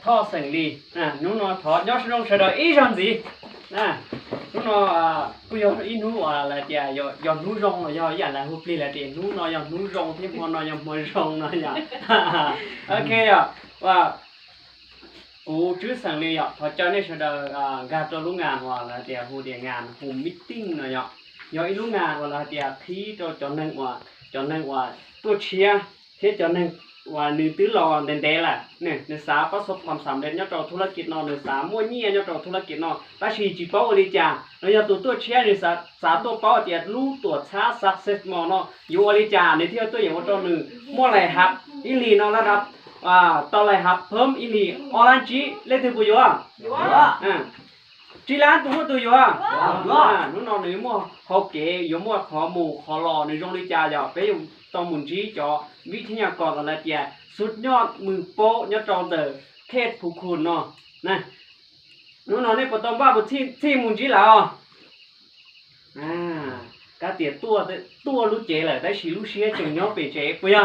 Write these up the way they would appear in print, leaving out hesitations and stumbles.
thọ sành đi nó thọ nhớ trong sợi đời ý rằng gì nó bây giờ ý nó là tiệt giờ nó rong là giờ là hụt đi là tiệt nó giờ nó rong thêm con giờ mới rong nó giờ ok và chứ sang đi thọ cho nên sợi đời gạt cho lúc ngàn hoặc là tiệt hụt tiệt ngàn hụt meeting rồi giờ ý lúc ngàn hoặc là tiệt thi cho nên tôi chia thế cho nênว่าหนึ่งตื้อรอเด่นๆล่ะเนี่ยในสาประสบความสำเร็จยอดเราธุรกิจนอในสามั่วเงี้ยยอดเราธุรกิจนอตาชีจีเป้าอริจาเราอยากตัวเชียร์ในสาตัวเป้าเดียดรู้ตัวช้า success มอนออยู่อริจาในที่ตัวอย่างว่าตัวหนึ่งมั่วไหลหับอิลีนอระดับต่อไหลหับเพิ่มอิลีออรันจีเล่นถึงปุยอยู่จีร้านตัวอยู่นู่นนอนหนึ่งมั่วเขาเก๋อยู่มั่วขอหมูขอรอในโรงอริจาอย่าไปอยู่ต้องหมุนจีจ่อวิทยากรอะไรเจียสุดยอดมือโป๊ะยอดจอมเตอเขตผู้คุณเนาะนะนู่นนี่ปตองบ้าบุที่หมุนจีแล้วกาเตียตัวรู้เจเลยได้ชิรู้เชียจึงย่อไปเจปุย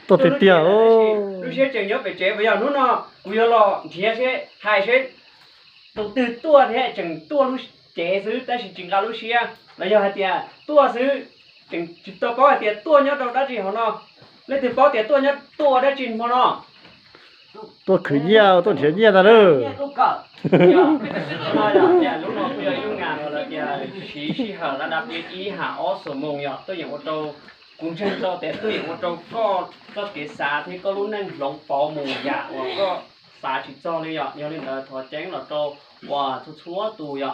ตัวเตี้ยโอ้รู้เชียจึงย่อไปเจปุยนู่นปุยรอเทียเชหายเชตัวตื่นตัวเทียจึงตัวรู้เจซื้อได้ชิจึงการรู้เชียแล้วยอเตียตัวซื้อจึงตัวป้อเตียตัวเนี้ยเราได้จีหัวเนาะแล้วถึงป้อเตียตัวเนี้ยตัวได้จีหัวเนาะตัวขืนเยี่ยวตัวเฉียนเยี่ยวนะเด้อลูกก็เนี่ยลูกน้องเพื่อนยุ่งงานเราเนี่ยชี้หาระดับอีหาอ้อสมงเนี่ยตัวอย่างว่าเรากุ้งเชิงโตแต่ตัวอย่างว่าเราก็เกษาที่ก็รู้นั่งหลงปอหมูอยากว่าก็สาชิดโตเลยอ่ะเนี่ยเรื่องถอดแจ้งเราโตว่าทั่วตัวอ่ะ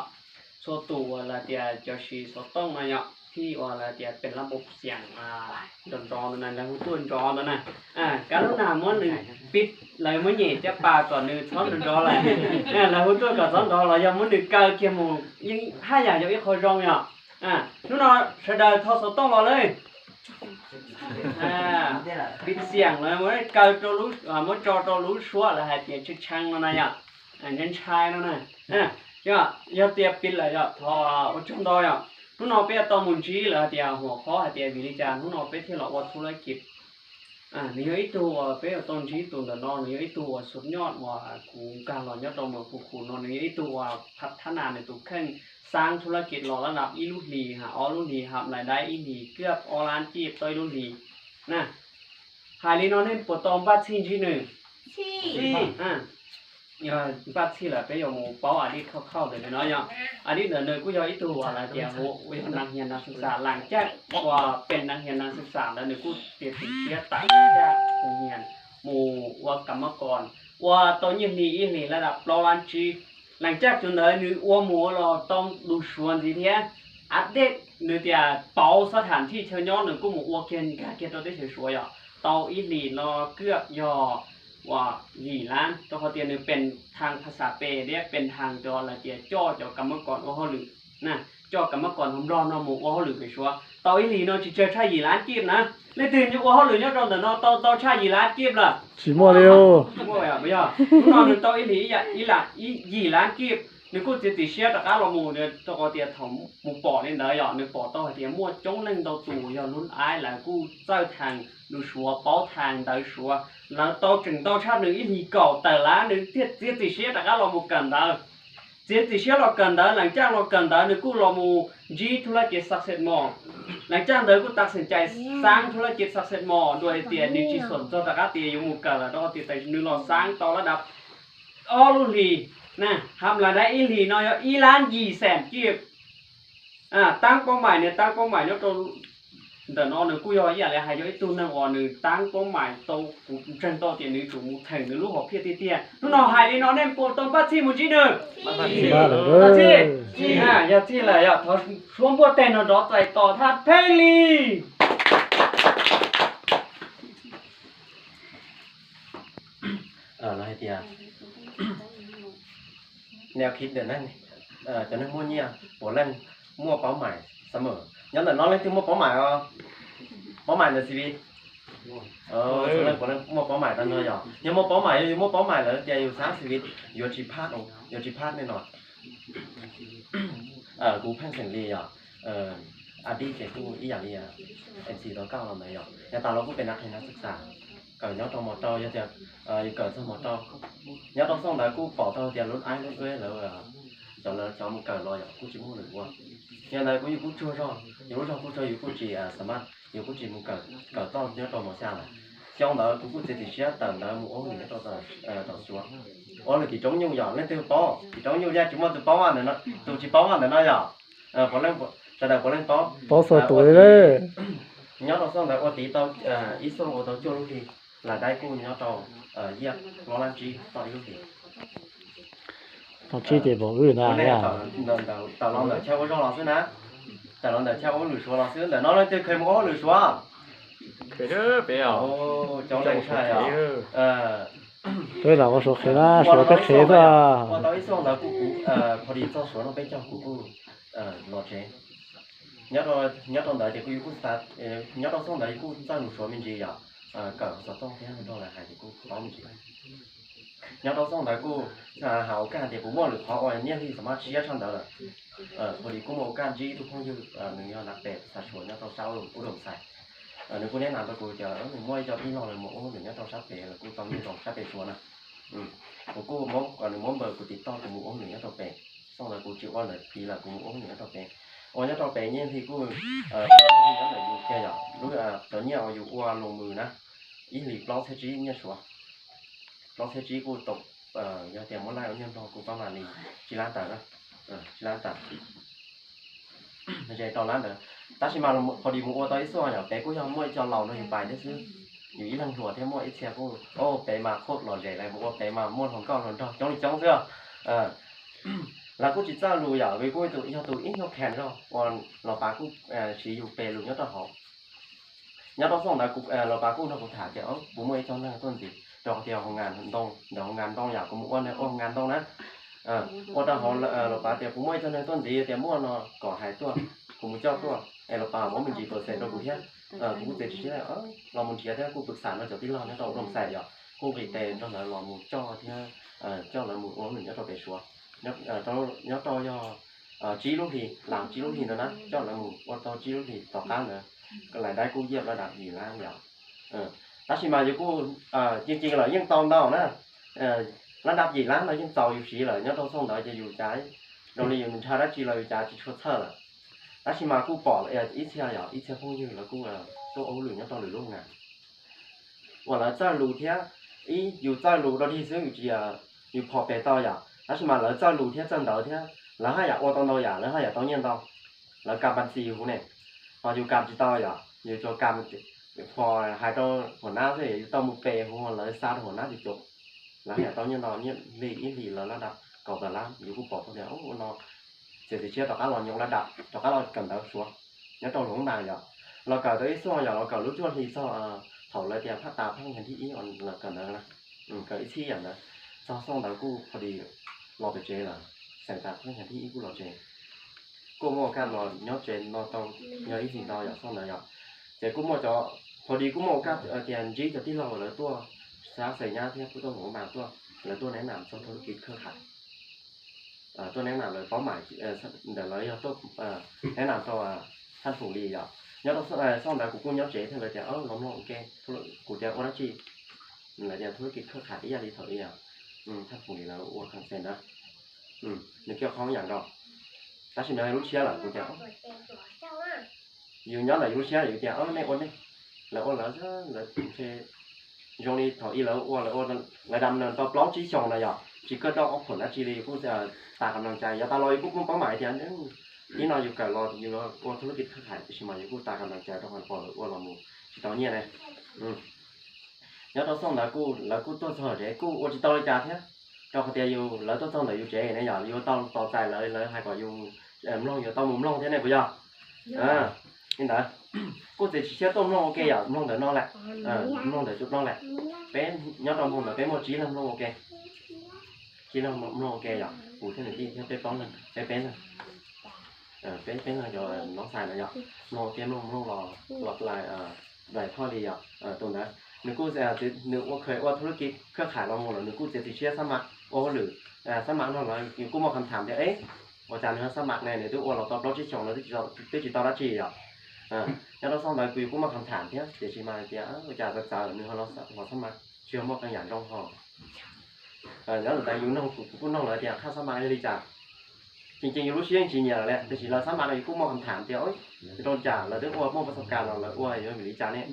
ทั่วตัวละเดียจะชี้สต้องมาเนี่ยที่ว่าละเดียเป็นระบบเสียงดอนนั่นแล้วตัวดอนนั่นน่ะการรู้นามว่าหนึ่งปิดเลยมื่อนี่จะปลาก่อนหนึ่งช้อนดอนเลยแล้วตัวก่อนช้อนดอนเรายังมื่อหนึ่งเกลือเกี่ยมยังถ้าอยากจะอีกคนรองเนี่ยนู่นน่ะเสด็จทอสต้องรอเลยปิดเสียงเลยมื่อเกลือตัวรู้มื่อจอตัวรู้ชัวร์แล้วให้เตียชิดช่างนั่นน่ะยันชายนั่นน่ะอย่าเตียปิดเลยทออุจจาระนู่นเอาไปตอมุนจีเลยเดียวหัวข้อเดียววิริจานู่นเอาไปที่เราวัดธุรกิจนี่ไอ้ตัวไปตอนจีตัวเดินนอนนี่ไอ้ตัวสุดยอดว่ากูการหล่อยอดตรงมากูนอนนี่ไอ้ตัวพัฒนาในตัวขั้นสร้างธุรกิจหล่อระดับอีลูลีออลูลีรายได้อีลีเกือบออล้านจีบตัวลูลีนะหายลีนอนนี่ปวดตอมบ้าชิ้นที่หนึ่งบ้านที่แหละไปอยู่หมู่ป้ออดีตเข้าเลยเนาะอย่างอดีตเดินกูย่อยตัวอะไรเดียววิทยานักเรียนนักศึกษาหลังจากว่าเป็นนักเรียนนักศึกษาแล้วเนี่ยกูเสียตัดจากโรงเรียนหมู่ว่ากรรมกรว่าตอนยังมีระดับประวันจีหลังจากจนเลยนึกว่าหมู่เราต้องดูชวนทีเดียอัปเดตนึกแต่เป่าสถานที่เชิญย้อนหนึ่งกูหมู่ว่าเกียนตัวได้เฉยๆอ่ะเตาอีหลีรอเกือบย่อว่าหลีล้านตัวเขาเตียนเป็นทางภาษาเปรเรียกเป็นทางจอละเจียจ่อเจ้ากรรมกรว่าเขาหรือนะจ่อกรรมกรผมรอนอหมูว่าเขาหรือไปชัวต่ออีหลีเนาะจะเจอชายหลีล้านกีบนะเลยตื่นอยู่ว่าเขาหรือเนี่ยตอนแต่เนาะต่อชายหลีล้านกีบล่ะชิมัวเร็วมัวอ่ะไม่ยอมนอนหนึ่งต่ออีหลีอีหล่ะอีหลีล้านกีบนึกกูจะติเชียตะก้าเราหมูเนี่ยตัวเขาเตียถมหมูปอเนี่ยเนาะอย่างนึกปอต่อเตียมัวจ้องเล่นตัวตู่อย่างลุ้นไอ้แหละกูเจ้าทางดูชัวเป้าทางได้ชัวแล้วต่อถึงต่อชาติหนึ่งอีหลีเก่าแต่ละหนึ่งเจียติเชียตะก้าเราหมูกันได้เจียติเชียเรากันได้หลังจากเรากันได้นึกกูเราหมูจีธุรกิจสักเสร็จหมอหลังจากเดินกูตัดสินใจสร้างธุรกิจสักเสร็จหมอโดยเตียนิจิสนจตะก้าเตียอยู่หมู่กันแล้วก็เตียแต่นึกเราสร้างต่อระดับออลุลีนะทำรายได้อีหลีน้อยอีล้าน200,000กีบตั้งเป้าหมายเนี่ยตั้งเป้าหมายเนี่ยตัวเดินเอาหนึ่งกูย่อยอย่างไรหายย่อยตัวหนึ่งอ่อนหนึ่งตั้งเป้าหมายตัวเทรนตัวเตียนหนึ่งถูกมุดแทงหนึ่งลูกหัวเพี้ยเตี้ยนู่นเอาหายเลยน้องเนี่ยปวดตรงปัดที่มุจิหนึ่งปัดที่อย่าที่เลยทอดช่วงปวดเต้นดอใจต่อทัดเพลีอะไรเตียแนวคิดเดินนั่นจะนั่งมั่วเนี่ยหัวเล่นมั่วเป้าหมายเสมอยันแต่น้องเล่นที่มั่วเป้าหมายเป้าหมายในชีวิตเล่นหัวเล่นมั่วเป้าหมายตั้งเยอะยังมั่วเป้าหมายแล้วจะอยู่สร้างชีวิตอยู่ชีพาดแน่นอนกูแพ่งเสียงดีอดีตเด็กกูอีอย่างนี้NC 109เราไหมแต่ตอนเรากูเป็นนักเรียนนักศึกษา cỡ nhớ trong một trâu cho tiền cỡ trong một trâu nhớ trong xong đấy cũng bỏ tao tiền luôn ai luôn ơi là cho một cỡ rồi cũng chỉ mua được qua hiện tại cũng chưa rồi nhiều lúc cũng chưa cũng chỉ smart nhiều cũng chỉ một cỡ to nhớ trong một xe này trong đó cũng chỉ sẽ tận đó một ô nhớ trong tàu xuống ô là chỉ chống nhau giờ lên từ bao chỉ chống nhau ra chúng ta từ bao ăn nữa từ chỉ bao ăn nữa nó giờ có lên có lên bao bao số tuổi đấy nhớ trong xong đấy ô tí tao ít xong ô tao chưa lúc thì là đây cũng nhớ tàu giặc lo lan chi tao lúc thì thằng chi thì bỏ người nào nha tao lo để theo cho老师呢tao lo để theo ông lười số老师để nó lên từ khởi một lười số cái đó bé à ô cháu này sai à tôi là có số khế là số các khế đó我到一送到姑姑พอดี做所那边叫姑姑老钱nhớ trong đấy thì cô cũng start nhớ trong xong đấy cô ra một số mình gì à cỡ số trong thế này đó là hai thì cô có mình gì nhớ trong xong đấy cô hảo can thì cũng mua được họ ở nhà thì mà chia trong đó làพอดีcô mua can gì tôi không như mình nhớ là đẹp sạch sủi nhớ trong sau cũng đồng xài nếu cô nén nào tôi chờ mình mua cho đi lo là một mình nhớ trong sắp về là cô trong như trong sắp về xuống nè cô muốn bờ cô tít to cô muốn mình nhớ trong về xong rồi cô chịu qua lời thì là cô muốn nhớ trong về nhớ trong về nhiên thì cô nhớ là dù kia rồi lúc tự nhiên dù qua lồng mừ nè ý lý lo thế chí nhớ xuống lo thế chí cô tục giờ tiền muốn lại ở nhân cô có mà đi chỉ lan tả đó chỉ lan tả bây giờ tao lan nữa ta chỉ màพอดีmua tới số nhỏ bé cô cho mua cho lầu nó hiện bài đấy chứอยู่อีหลังหัวเท่ามั่วอีเชียกูโอ้ไปมาโคตรหล่อใหญ่เลยบอกว่าไปมามั่วของก้อนหล่นทองจ้องจ้องเสื้อแล้วกูจิตจ้ารู้อย่างไปกูตัวอีตัวอีเขาแข็งrồi cònเราปากูchỉอยู่ไปรู้nhớ tao họ nhớ tao xong làกูเราปากูnó cũng thả kiểu bố mua cho nó tuần gì đào theo hàng ngàn đông đào ngàn đông nhà của mua ăn này ô ngàn đông đấy ô tao họเราปาtheo bố mua cho nó tuần gì theo mua nó cỏ haiตัวกูmua choตัวเราปาว่ามันกี่%เรากูแค่กูจะชี้làเราmuốn chia theoกูปรึกษาเราจะที่เราเนี่ยเราลงใส่อ่ะกูbị tệ đó làเราmuốn cho là muốn uống mình nhớ tao về xuống nhớ tao cho chí lúc thì làm chí lúc thì nó nát cho là muốn uống tao chí lúc thì tao cán nữa cái lại đâyกูdẹp là đặt gì là vậy ta chỉ màกูจริงๆlà những tao đâu nè nó đạp gì lắm nó những tàuอยู่xí là nhớ tao xong đóจะอยู่trái rồi liền mình thay đó chỉ là trái chỉ xuất thở là ta chỉ màกูbỏ lại ít xe nhỏ ít xe không như làกูlà tôi ấu lười nhớ tao lười luôn nè hoặc là在路天有在路的地方有只有跑北道呀但是嘛了在路天正道天然后呀我当道呀然后呀当念道แล้วกำบันซีหูเนี่ยพออยู่กำจิตต่ออย่าอยู่ตัวกำพอหายตัวหัวหน้าสิอยู่ตัวมุเปหัวเลยซาหัวหน้าจิตจบแล้วอย่าตอนนี้นอนเนี่ยลีอีลีแล้วระดับเก่าแต่ละอยู่กูบอกเขาเนี่ยโอ้นอนเสียเชื่อต่อการเรายงระดับต่อการเรากันแล้วชัวเนี่ยตัวหลงนายอย่าเราเก่าตัวไอ้ซ้ออย่าเราเก่ารู้จ้วนที่ซ้อthầu lại tiền phát tạp hayที่อีon là cần đó là cái chiอย่างนั้นsau xong đóกูพอดีรอไปเจlà sản tạp hayที่อีกูรอเจกูmua cái nó nhớเจnó tao nhớ ý gì taoอย่าxong rồiอย่าแต่กูmua choพอดีกูmua cái tiền chỉ choที่เราlàตัวsáng xảy ra thìกูต้องหัวมาตัวlàตัวแนะนำtrongธุรกิจเครือข่ายตัวแนะนำเลยเป้าหมายเดี๋ยวเราจะตัวแนะนำตัวท่านผู้ดีอย่าnhớ đó sau này cũng nhớ chế thì là trẻ nó ok của trẻ con chi là trẻธุรกิจเครือข่ายที่ยาดีถอยอย่างถ้าผู้นี้แล้วอ้วนขันเซนนะนึกเกี่ยวข้องอย่างดอกถ้าชิมยังรู้เชี่ยหรอกูจะอยู่nhớ làรู้เชี่ยอยู่trẻในอ้วนนี่แล้วอ้วนแล้วlà trong đi thổiแล้วอ้วนแล้วอ้วนแล้วดำเนินต่อปล้องชี้ชงเลยอ่ะchỉ có đóผลอาชีพกูจะตากำลังใจอย่าตาลอยกูมุ่งเป้าหมายที่อันนี้นี่นอนอยู่กับรออยู่ว่าธุรกิจค้าขายไปชิมาอยู่กูตากำลังใจต้องการพอว่าเรามูจิตเอาเนี่ยเลยแล้วตอนส่งแล้วกูตัวเสอเจ๊กูว่าจิตเอาเลยจ้าเท่าเจ้าเขาเตียอยู่แล้วตัวส่งแต่อยู่เจ๊เนี่ยอยู่ต่อใจเลยให้ก่อนอยู่มุมลงอยู่ต่อมุมลงเท่าไหร่ปุ๊ยนี่นะกูจะเชื่อต้มลงโอเคอย่าลงเดี๋ยวนอนแหละลงเดี๋ยวจุดนอนแหละเป็นย้อนตอนผมแบบเป็นโมจิแล้วลงโอเคจิแล้วลงโอเคอย่ากูเท่าไหร่ที่เท่าเป็นป้องเลยเป็นเลยเป็นlà cho nó xài là nhở nó cái nó lọt lại vài thoi đi nhở tồn đấy nếu cô sẽ nếu cô khởi quaธุรกิจเครือข่ายเราหมดแล้วnếu côจะติดเชื้อสมัครโอ้หรือสมัครเราเลยnếu côมาคำถามเดี๋ยวอาจารย์เนื้อสมัครnày nếu tôiโอ้เราตอบรับที่สองแล้วที่จิตตอบรับจีอ่ะ nhớ nó xong rồi quý cũng mà cam thảm thế để chỉ mà thì chả vật giờ nữa nó xong mà chưa một cái nhãn trong họ nhớ là tại dùng nông cũng nông lại thì khác xong mà đi chảจริงๆรู้เชี่ยงจริงๆแหละแต่สิเราสามารถเอากู้มองคำถามเดียวโดนจ่าเราได้อ้วนมองประสบการณ์เราอ้วนอย่างวิจารณ์เนี่ย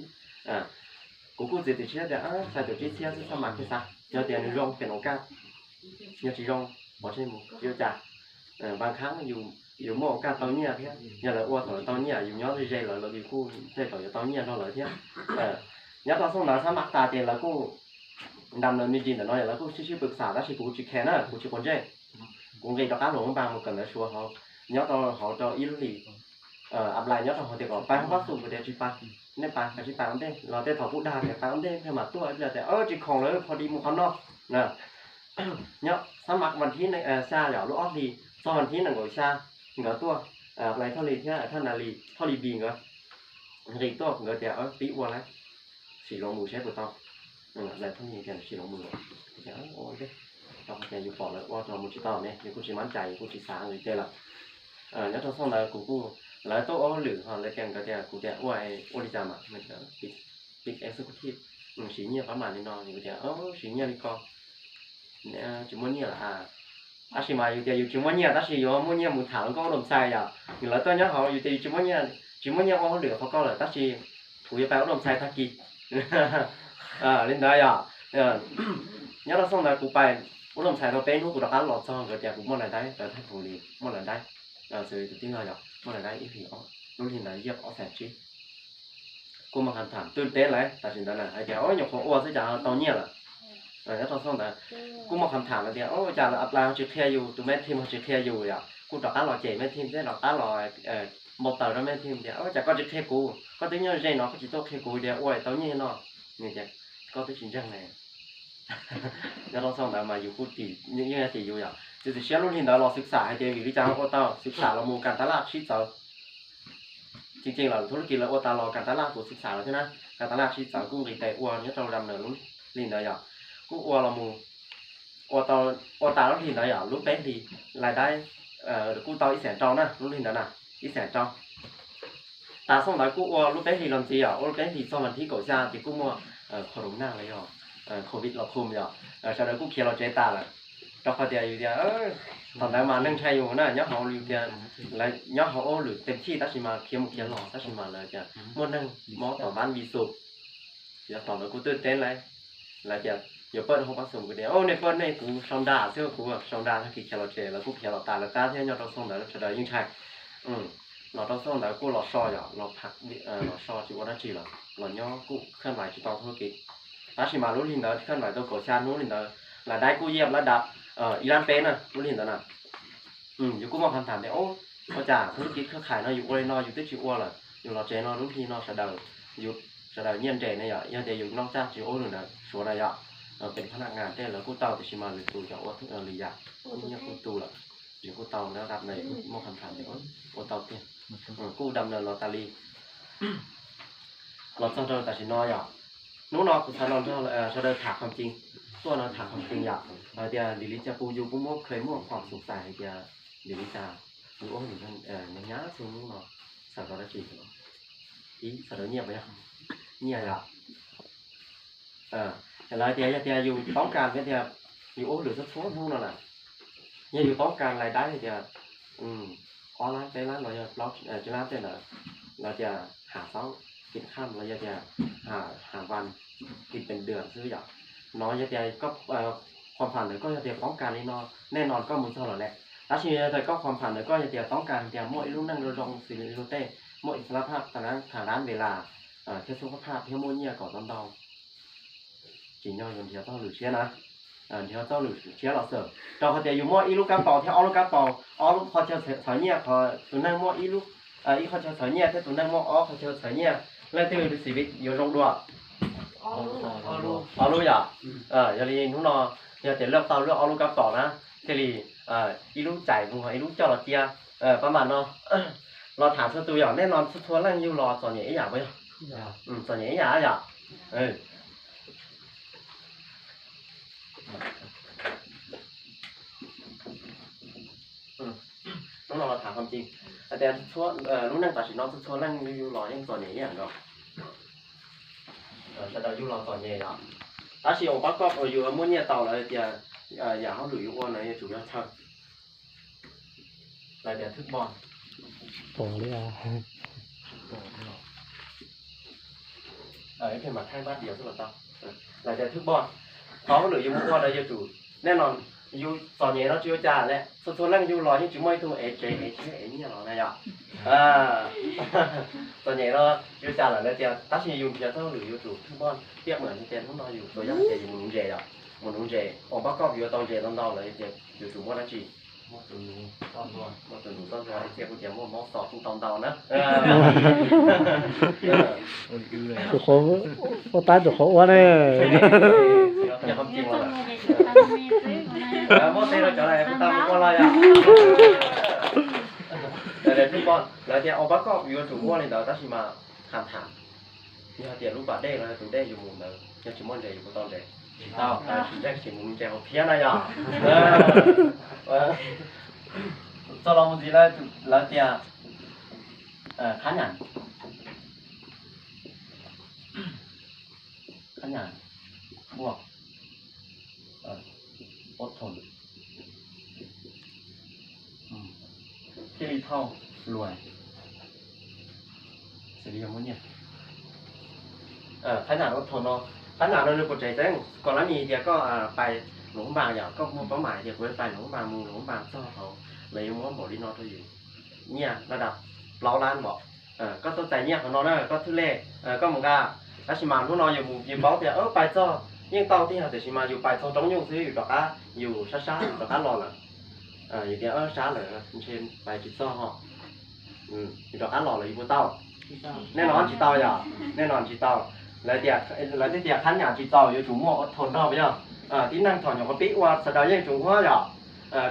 กูจะติดเชื้อแต่ใส่ตัวเชื้อสมัครที่ซะเดี๋ยวเดี๋ยวรองเป็นโอกาสเดี๋ยวจีรองบอกใช่มั้ยเดี๋ยวจ่าบางครั้งอยู่มองโอกาสตอนนี้เพี้ยอย่างเราอ้วนตอนนี้อยู่ย้อนใจเราดีคู่ใจต่ออยู่ตอนนี้เราเลยเพี้ยย้อนตอนส่งเราสมัครตาเดียวแล้วกูดำเนินจริงแต่น้อยแล้วกูชื่อปรึกษาแล้วสิกูจะแค่น่ะกูจะคนใจcũng gây cho cá lồng bằng một cần là xua họ nhớ tao họ cho ít lì áp lại nhớ tao họ thì có ba phát sụp để chụp ba nên ba phải chụp ba ông đây là để thọ phụ đa để ba ông đây phải mà tôi là để chỉ còn nữaพอดีmột con nó nè nhớ sáng mặcวันที่ในxaแล้วlúc thì sauวันที่หนึ่งngồi xa ngỡ tôi lại thọ lì thế thọ là lì thọ lì bì ngỡ lì tôi ngỡ để tí qua lại chỉ lồng mù xếp của tao lại thọ lì thì chỉ lồng mù thì ôi đấy trong cáiอยู่ปอดแล้วว่าเรามุจิตอเนี่ยอยู่กูชิมันใจกูชิสางอยู่เจละnhớ trong xong làกูแล้วโตอ้อหรือฮะแล้วแกงก็จะกูจะว่าไอ้โอริจามามันจะปิดเอ็กซ์คิวทีฟสีเนี่ยประมาณนี้เนาะอยู่จะสีเนี่ยนี่ก็เนี่ยจุดมันเนี่ยละอาชิมาอยู่จะอยู่จุดมันเนี่ยแต่สิอยู่มันเนี่ยมุนถางก็ลมใส่อ่ะอยู่แล้วตัวเนี้ยเขาอยู่จะอยู่จุดมันเนี่ยอ้อหรือเขาก็เลยแต่สิถูกจะไปลมใส่ทักกี้เล่นได้อ่ะnhớ trong xong làกูไปกูลงใส่เราเป็นกูตะการหลอดซองก็จะกูมองอะไรได้แต่ถ้าถูรีมองอะไรได้สื่อที่เราอยากมองอะไรได้อีพีอ๋อรู้ที่ไหนเยียบอ๋อแสบชีกูมาคำถามตื่นเต้นเลยตัดสินใจนะไอ้เจ้าหยกของอ้วนซะจ้าตอนเนี้ยล่ะแล้วตอนส่งแต่กูมาคำถามแล้วเดียวจ้าเราอัพไลน์เขาจะเคลียร์อยู่ตัวแม่ทีมเขาจะเคลียร์อยู่อ่ะกูตะการหลอดเจ๋แม่ทีมได้หลอดตาหลอดหมดเต่าแล้วแม่ทีมเดียวจ้าก็จะเคลียร์กูก็ตัวเนี้ยใจเนาะก็จะต้องเคลียร์กูเดียวอ้วนตอนนี้เนาะนี่จ้าก็ตัวจริงจังเลยnhớ trong xong đó màอยู่พูดตีnhư này thìอยู่อย่างจะเชื่อรุ่นที่เราศึกษาให้เจอวิจารณ์โอตาศึกษาเราโมการตลาดชิดเสาจริงๆเราธุรกิจเราโอตาเราการตลาดตัวศึกษาแล้วใช่ไหมการตลาดชิดเสากู้รีแต่อ้วนเนี่ยเราดำเนินรุ่นลินได้อย่างกู้อ้วนเราโมโอตารุ่นที่ได้อย่างรุ่นเป็นดีรายได้กู้ต่ออีแสนจองนะรุ่นที่นั้นนะอีแสนจองตาส่งได้กู้อ้วนรุ่นเป็นดีลำจีอ่ะรุ่นเป็นดีส่งวันที่ก่อชาที่กู้มัวขนมหน้าเลยอ่ะโควิดเราคุมอยู่sau đó cũng kiaเราchế ta là cho họ tiềnอยู่tiền thằng đại mà nâng thayอยู่นะnhớ họอยู่tiền lại nhớ họ ô lửเต็มที่ta chỉ mà kiếm một kiếm lò ta chỉ mà là tiền mua nâng mó tỏ bán bị sụp giờ tỏ nó cũngตื่นเต้นเลยlà tiền giờ ปิดห้องผสมกันเดียวในเปิดในกูซองดาเสื้อกูซองดาถ้าคิดkiaเราเจแล้วกูkiaเราตาแล้วตาที่เราต้องส่งแล้วจะได้ยิ่งใช่เราต้องส่งแล้วกูเราซอยเราพักเราซอยจีวันนั้นจีเราย่อกูเคลื่อนไหวจีต่อธุรกิจถ้าชิมารู้ลินเดอร์เคลื่อนไหวตัวก่อชารู้ลินเดอร์làได้กูเยียบระดับIranเป็นน่ะรู้ลินเดอร์น่ะอยู่กูมาคำถามเดียวโอ้เขาจ่าธุรกิจเครือข่ายน่ะอยู่อะไรน่ะอยู่ที่ชิวล่ะอยู่เราเจน่ะรู้ที่น่ะสะเดาอยู่สะเดาเยี่ยมเจเนี่ยยังเจอยู่นอกจากชิวโอ้หนึ่งน่ะชัวร์น่ะเป็นพนักงานแต่แล้วกูเต่าแต่ชิมาหรือตูจะว่าหรือยาเนี่ยกูตูล่ะอยู่กูเต่าแล้วรับในมาคำถามเดียวกูเต่าเตี้ยกูดำเนินลอตเตอรี่เราต้องเดินแต่ชินอยนู้นกูทานนเท่าจะเดินถามความจริงตัวเราถามความจริงเดี๋ยวดิลิจะปูอยู่ปูมั่วเคยมั่วความสงสัยเดี๋ยวดิลิจะปูโอ้หนึ่งท่านยังย้าซึ่งนู้นเราสารจีเหรออีสารเงียบไปยังเงียบละแต่เราเดี๋ยวอยู่ต้องการเดี๋ยวอยู่โอ้หรือสักส่วนนู้นน่ะเนี่ยอยู่ต้องการรายได้เดี๋ยวออนไลน์ไปร้านเราจะล็อกจะร้านเต้นเราจะหาเซ้ากินข้ามเราจะหาวันกินเป็นเดือนซื้ออย่างน้อยจะก็ความผ่านเลยก็จะต้องการแน่นอนก็มุนเท่าไหร่แหละแล้วทีนี้แต่ก็ความผ่านเลยก็จะต้องการจะมั่วอีลูกนั่งลงสิลูเต้มั่วอิสระภาพทางด้านเวลาเที่ยวสุขภาพเที่ยวมั่วเนี่ยก่อนต้องเดาจีนย่อยเที่ยวต้องหรือเชี่ยนะเที่ยวต้องหรือเชี่ยเราเสิร์ฟเราเขาจะอยู่มั่วอีลูกการต่อเที่ยวเอาลูกการต่อลูกพอเที่ยวสายเนี่ยพอตัวนั่งมั่วอีลูกอีเขาเที่ยวสายเนี่ยถ้าตัวนั่งมั่วเขาเที่ยวสายเนี่ยแล้วที่เป็นชีวิตอยู่ตรงด้วยเอาลูกอย่าอย่าลีนู้นนออย่าเดี๋ยวเลือกเตาเลือกเอาลูกกับต่อนะเทลีอีลูกใจมึงอีลูกเจ้าเราเจียประมาณเนาะเราถามสักตัวอย่างแน่นอนสักตัวแรกยูรอส่วนใหญ่อยากไปส่วนใหญ่อยากน้องเราถามความจริง แต่ชั่วรู้นั่งตัดสินน้องชั่วนั่งอยู่รอยังตอนนี้อย่างเนาะจะได้อยู่รอตอนนี้เนาะถ้าสิองค์ประกอบอยู่มื้อนี้ต่อแล้วจะอย่าเฮาหลุยอ้วนนะ主要唱来点ทึกบอล bỏ đi à ไอ้เพิ่นมาให้บ้านเดียวซะบ่ต้อง来点ทึกบอลเขาหลุยอยู่อ้วนได้อยู่แน่นอนอยู่ตอนนี้เราจิวจ่าแล้วส่วนแรกอยู่รอที่จุ่มไม่ตัวเอเจนี่หรอนะจ๊ะตอนนี้เราจิวจ่าแล้วเจ้าตั้งใจอยู่จะต้องหรืออยู่จุทุกบ้านเทียบเหมือนเจ้าต้องนอนอยู่ตัวอย่างเจ้าอยู่มุนเจ้ามุนเจ้าองค์ประกอบอยู่ตอนเจ้าต้องนอนเลยเจ้าอยู่จุ่มว่านั่นจีมอตัวหนูต้อนด้วยมอตัวหนูต้อนด้วยเจ้าคุณเจ้ามอสอบคุณตอนเตานะchỗ khó có tái chỗ khó quá đấy อย่าทำจริงว่ะมอเต้เราจะอะไรคุณตามกูอะไรอ่ะแต่ทุกคนแล้วเจ้าองค์ประกอบอยู่จุ่มว่านี่เดี๋ยวตั้งใจมาถามเนี่ยเดี๋ยวรูปแบบเด้แล้วจุ่มเด้อยู่มุมเดียวเนี่ยจุ่มมันเด้อยู่บนต้นเด้เอาจุ่มเด้จุ่มมุมเจ้าเพี้ยนอะไรอ่ะ做老母鸡了，老爹，看人，看人，บวกอดทนที่มีเท่ารวยสิริยมเนี่ยขนาดอดทนเนาะขนาดเราเลยกดใจเต้งก่อนหน้านี้เดี๋ยวก็ไปหลงบางอย่างก็มุ่งเป้าหมายเดี๋ยวไปหลงบางมุ่งหลงบางซ่อเขาเลยม้วนบอกดีนอตัวอยู่เนี่ยระดับเราล้านบอกก็ตัวใจเนี่ยของน้องนั่นก็ทุเล่ก็มึงก็ถ้าชิมาลูกน้องอยู่หมู่อยู่บ้านเดี๋ยวไปซ่อยิ่งตอนที่เราจะชิมาอยู่ไปทงจงยุ่งซื้ออยู่ดอกอยู่ช้าๆดอกรอน่ะอยู่เดี๋ยวช้าเลยเช่นไปจิตซ่อห่ออยู่ดอกรอเลยอยู่บนเต้าแน่นอนจิตเต้าอย่าแน่นอนจิตเต้าแล้วเดี๋ยวขั้นอย่างจิตเต้าอยู่จุ่มหม้ออดทนรอบไปยังที่นั่งถอนอย่างกระปิว่าสะดาวยังจุ่มหัวอย่า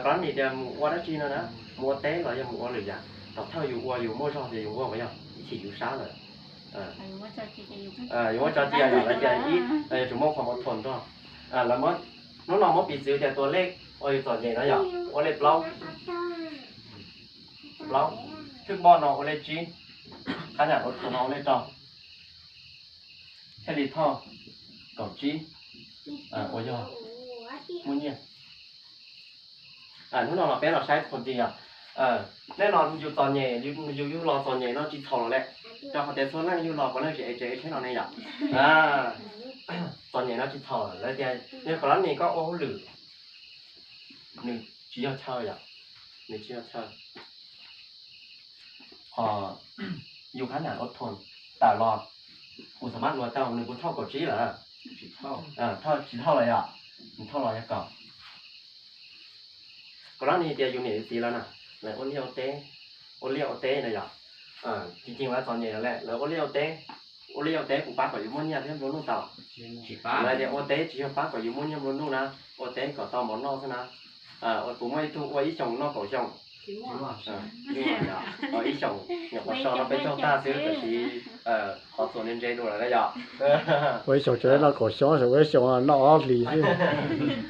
ก่อนนี้เดี๋ยวว่าได้จีนนะมัวเต้เรายังมัวหรือยังต่อเท่าอยู่วัวอยู่มั่วชอบอยู่วัวไปยังchỉอยู่ช้าเลยอยู่ว่าจะเจียอย่างไรเจียอีจุ่มหม้อความอดทนด้วยแล้วมันน้องๆมันปิดซื้อแต่ตัวเลขส่วนใหญ่นะอย่างว่าเลขเปล่าทึกบอลน้องว่าเลขจีขนาดอดทนน้องเลขจอแค่ดีท่อกับจีว่าย่อมันเนี่ยทุกน้องเราเป็นเราใช้คนจริงแน่นอนอยู่ตอนใหญ่อยู่รอตอนใหญ่เนาะจีทองแหละจะเขาแต่ส่วนแรกอยู่รอก่อนแล้วจะเอเจใช่เราในอย่างตอนใหญ่เนาะจีทองแล้วเนี่ยของเรานี่ก็โอ้หรือหนึ่งจี要เช่าอย่างหนึ่งจี要เช่าอยู่ขนาดอดทนแต่รอกูสามารถรอเจ้าหนึ่งกูเท่ากับจีเหรอจีเท่าจีเท่าอะไรอ่ะมันเท่าไรยังเก่าก่อนหน้านี้เดียอยู่เหนือสีแล้วนะแล้วโอเลี้ยวเต้นะอย่างจริงๆแล้วตอนเย็นแล้วแหละแล้วโอเลี้ยวเต้กูป้าก็อยู่มุ่งเนี่ยที่มันรู้ต่อแล้วเดี๋ยวโอเต้จีป้าก็อยู่มุ่งเนี่ยมันรู้นะโอเต้ก็ต่อหมอนนอกซะนะกูไม่ถูกว่าอีชงนอกก็ชงอีชงเนี่ยพอชงเราไปชงตาซื้อก็ชีขอส่วนเงินใจดูอะไรได้อย่างvới chỗ chơi nó cổ xó rồi với chỗ nó lì chứ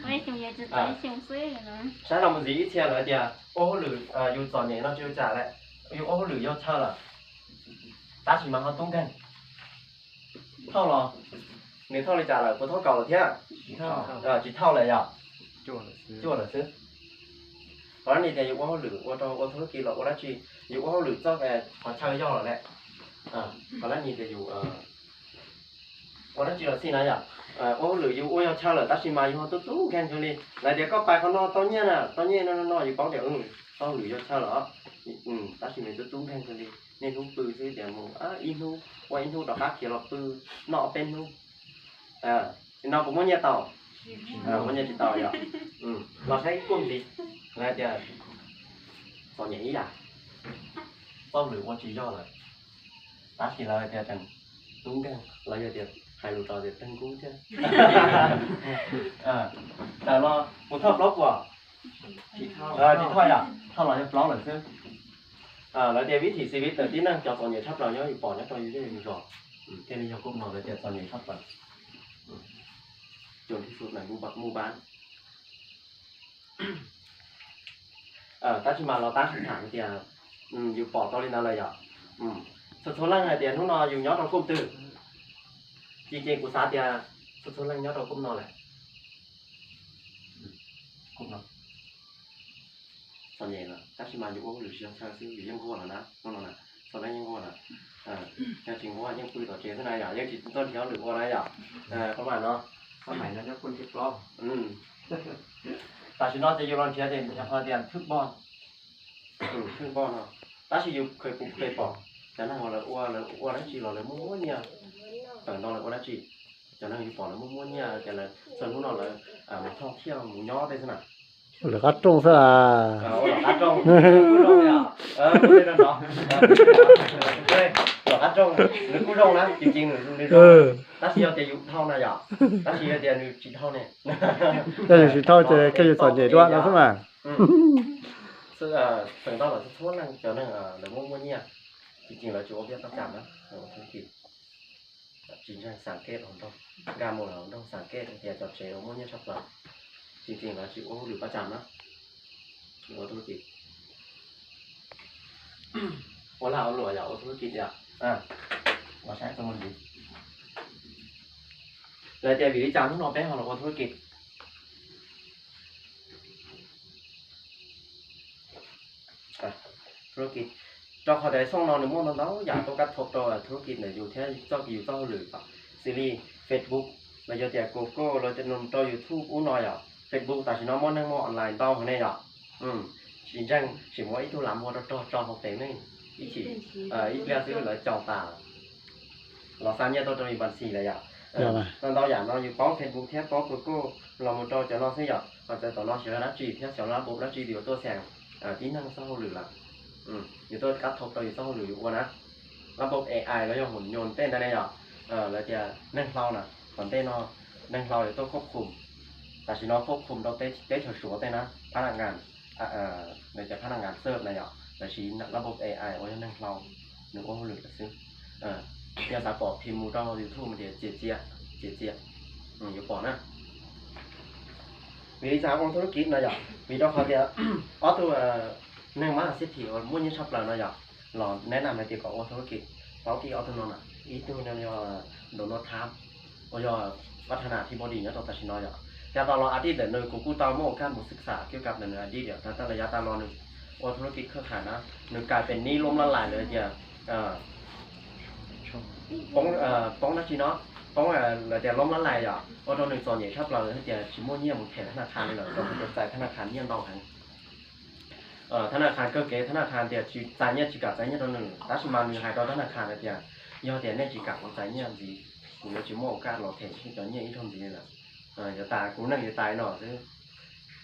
với chỗ nhà chỉ tới xong xứ nữa ใช้เรามันสีเทียนเลยเดียวโอ้หรืออยู่ตอนนี้เราจะจ่ายแล้วอยู่โอ้หรือยอดเช่าล่ะตาสีมันเขาตุ้งกันเท่าหรอเนี่ยเท่าเลยจ่ายเลยพอเท่าเก่าเลยเที่ยจีเท่าเลยอ่ะจั่วเลยซื้อเพราะนี่เดียวอยู่โอ้หรือว่าธุรกิจหรอว่าจีอยู่โอ้หรือเจ้าแกขอเช่าย่อหรอแหละเพราะนี่เดียวอยู่ว่าจีเราสินะอย่างโอ้หรืออยู่โอ้ยเช่าเลยตาสีมาอยู่เขาตุ้งกันจนเลยแล้วเดี๋ยวก็ไปเขานอนตอนเนี้ยนอนอยู่ป้องเดี๋ยวเขาหรือยอดเช่าเหรอta chỉ mìnhตุ้งแทนกันเลยเนี่ยลูกปืนซื้อเดี๋ยวมึงอินทูว่าอินทูดอกรักเขียวหลอกปืนนอเป็นทูนอผมว่าเนี่ยต่อว่าเนี่ยติดต่ออยู่เราใช้กลุ่มดิแล้วจะตอนอย่างนี้อ่ะต้องหรือว่าจีย่อเลยตาchỉเราจะจังตุ้งกันเราจะเดี๋ยวhai lụt tàu để tăng cú chứแต่เราmột thợ flopว่ะchỉ thôi à thợ là cho flop là chứแล้วเดี๋ยววิถีชีวิตแต่ที่นั่งจอดตอนใหญ่ทับเราเนาะอยู่ปอดเนี่ยตอนอยู่ที่อยู่จอดแค่นี้เราก็มองเลยเดี๋ยวตอนใหญ่ทับแบบจนที่สุดไหนมูบ้านถ้าชิมาเราตั้งคำถามเดียว อยู่ปอตอลินาเลยอ่ะสุดๆแล้วไงเดี๋ยวทุ่งนออยู่ย้อนเรากุ้มตื่นจริงๆกูซาเดียสุดๆแล้วย้อนเรากุ้มนอเลยกุ้มนอส่วนใหญ่นะถ้าชิมาอยู่โอ้หรือเชียงชาซิอยู่ยังหัวแล้วนะนั่นน่ะส่วนนั้นยังหัวนะยังจริงว่ายังคุยต่อเจสันนายอ่ะยังจิตต้นเที่ยวหรือว่าอะไรอ่ะประมาณเนาะ สมัยนั้นเนี่ยคนที่ปล้อ แต่ฉันนอกจะอยู่รอนเทียเดนพอเดียนทึกบอลทึกบอลเนาะแต่ฉันอยู่เคยปุ๊บเคยปอกแต่นั่งเราอ้วนนั่นจีเราเลยมั่วเนี่ยแต่นอนเราอ้วนนั่นจีจะนั่งอยู่ปอกแล้วมั่วเนี่ยแต่ละส่วนนู้นเราเลยมาท่องเที่ยวหมูย่อได้สนะ หรือก็ตรงซะล่ะ หลอกกัดจงกูจงเนี่ยไม่ได้เนาะหลอกกัดจงหรือกูจงนะจริงๆหรือแต่ฉันจะอยู่เท่านั้นอย่างแต่ฉันจะอยู่จีเท่าเนี่ย 这是套这可以找阶段了是吗？等到了是突然就那个人摸เนี่ยจริงๆเราจะว่าเบี้ยประจำนะธุรกิจจริงๆสังเกตของต้องการโมเราต้องสังเกตตั้งแต่จับเชลโมเนี่ยชอบเราจริงๆเราจะว่าหรือประจำนะหรือธุรกิจว่าเราหน่วยอยากธุรกิจเนี่ยเราใช้ตรงนี้เลยแต่วิธีจำที่เราแป้งของเราธุรกิจธุรกิจcho họ để xong nó nếu muốn nó giả tôi cắt thuộc rồiธุรกิจเนี่ยอยู่แค่อยู่หรือป่ะซีรีส์ Facebook เราจะแต่โกโก้เราจะนำตัว YouTube อุ้น้อยอ่ะ Facebook แต่ฉันน้องมอนั่งมอออนไลน์ต้องคนนี้อ่ะจริงจังchỉ mỗi ít thu làm mua cho học tế này ít chỉ ít là thứ là chọn tàเราสร้างเนี่ยตัวมีบัญชีเลยอ่ะตอนเราอย่างเราอยู่ป้อง Facebook แค่ป้องโกโก้เรามาตัวจะเราเสียอ่ะเราจะต่อเราเสียแล้วจีแค่เสียแล้วปุ๊บแล้วจีเดี๋ยวตัวแสงที่นั่งเศร้าหรือล่ะอยู่ตัวกัดทบตัวอยู่ต้องหรืออยู่วะนะระบบ AI แล้วยังหุ่นยนต์เต้นได้ไหมอ่ะแล้วจะนั่งเราน่ะตอนเต้นเนาะนั่งเราอยู่ต้องควบคุมแต่สิน้องควบคุมเราเต้นเฉยๆเต้นนะพนักงานเดี๋ยวจะพนักงานเสิร์ฟอะไรอ่ะแต่ชี้ระบบ AI ว่าจะนั่งเราหนึ่งว่าหรือซึ่งเดี๋ยวสาปอพิมพ์มูดอลยูทูบมันเดี๋ยวเจี๊ยอยู่ปอนะวิธีการของธุรกิจนะอ่ะมีต้องเขาเดียวอ๋อตัวนั่งมาเศรษฐีว่ามุ่งยิ่งชอบเรานะอยากหลอนแนะนำในเกี่ยวกับธุรกิจเพราะที่เอาตัวนั้นอีตัวนั้นยอโดนรถทับยอวัฒนาที่บดีเนี่ยตัวตัดสินน้อยอ่ะแต่ตอนเราอดีตเดี๋ยวนึงกูตามโม่การศึกษาเกี่ยวกับเรื่องอดีตเดี๋ยวตั้งระยะตามรอหนึ่งธุรกิจเครือข่ายนะหนึ่งกลายเป็นนี้ล้มละลายเลยเนี่ยป้องนักจีเนาะป้องเราจะล้มละลายอ่ะว่าตัวหนึ่งส่วนใหญ่ชอบเราที่จะชิมโม่เนี่ยมึงแข่งธนาคารเลยเหรอเราจะจ่ายธนาคารเนี่ยเราหันธนาคารก็เก๋ธนาคารเดี๋ยวจ่ายเนี่ยจีกับจ่ายเนี่ยตัวหนึ่งถ้าสมมติมีใครตัวธนาคารเดี๋ยวยอดเดี๋ยวเนี่ยจีกับจ่ายเนี่ยดีกูเลยชิมโม่การหลอกเทคที่ตัวเนี่ยอีทนดีเลยจะตายกูนั่งจะตายหน่อซื้อ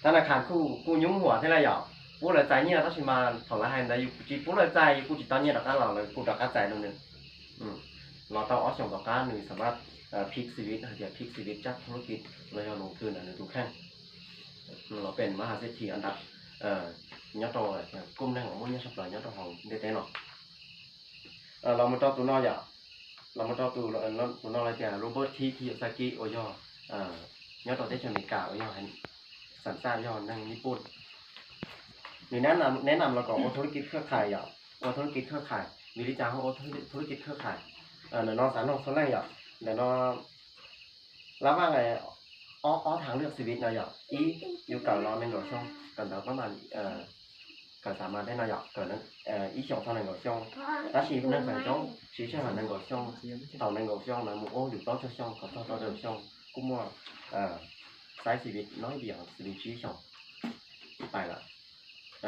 ธนาคารกูยุ่งหัวเท่าไรหรอกูเลยจ่ายเนี่ยถ้าสมมติถอนละหันได้อยู่จีกูเลยจ่ายกูจีตอนเนี่ยดอกการหลอกเลยกูดอกการจ่ายตัวหนึ่งเราต้องเอาส่งดอกการหนึ่งสามารถพลิกชีวิตเดี๋ยวพลิกชีวิตจากธุรกิจเราจะลงทุนอันนี้ถูกแค่เราเป็นมหาเศรษฐีอันดับnhớ rồi cung đang ở muốn nhớ sắp lại nhớ rồi hồng để thế nàoเรามาตัวน้อยอ่ะเรามาตัวตัวน้อยอะไรแต่โรเบิร์ตที่ซากิโอยnhớตัวที่จะมีกล่าวย่อให้สันซ่าย่อนั่งญี่ปุ่นมีแนะนำเราก่อนว่าธุรกิจเครือข่ายอ่ะว่าธุรกิจเครือข่ายมีวิจารณ์ว่าธุรกิจเครือข่ายเดี๋ยวน้องสารน้องสไลด์อ่ะเดี๋ยวน้องแล้วว่าไงทางเลือกชีวิตนะอ่ะอยู่กับเราในหน่วยช่องกันเราประมาณcả xã mà thế nào vậy? Cả nó ý chọn sau này ngồi xong, ta chỉ nên phải chọn, chỉ cho là nên ngồi xong, tàu nên ngồi xong là một ô được đó cho xong, còn cho được xong, cũng mua sai sự việc nói việc xử lý chỉ xong, phải là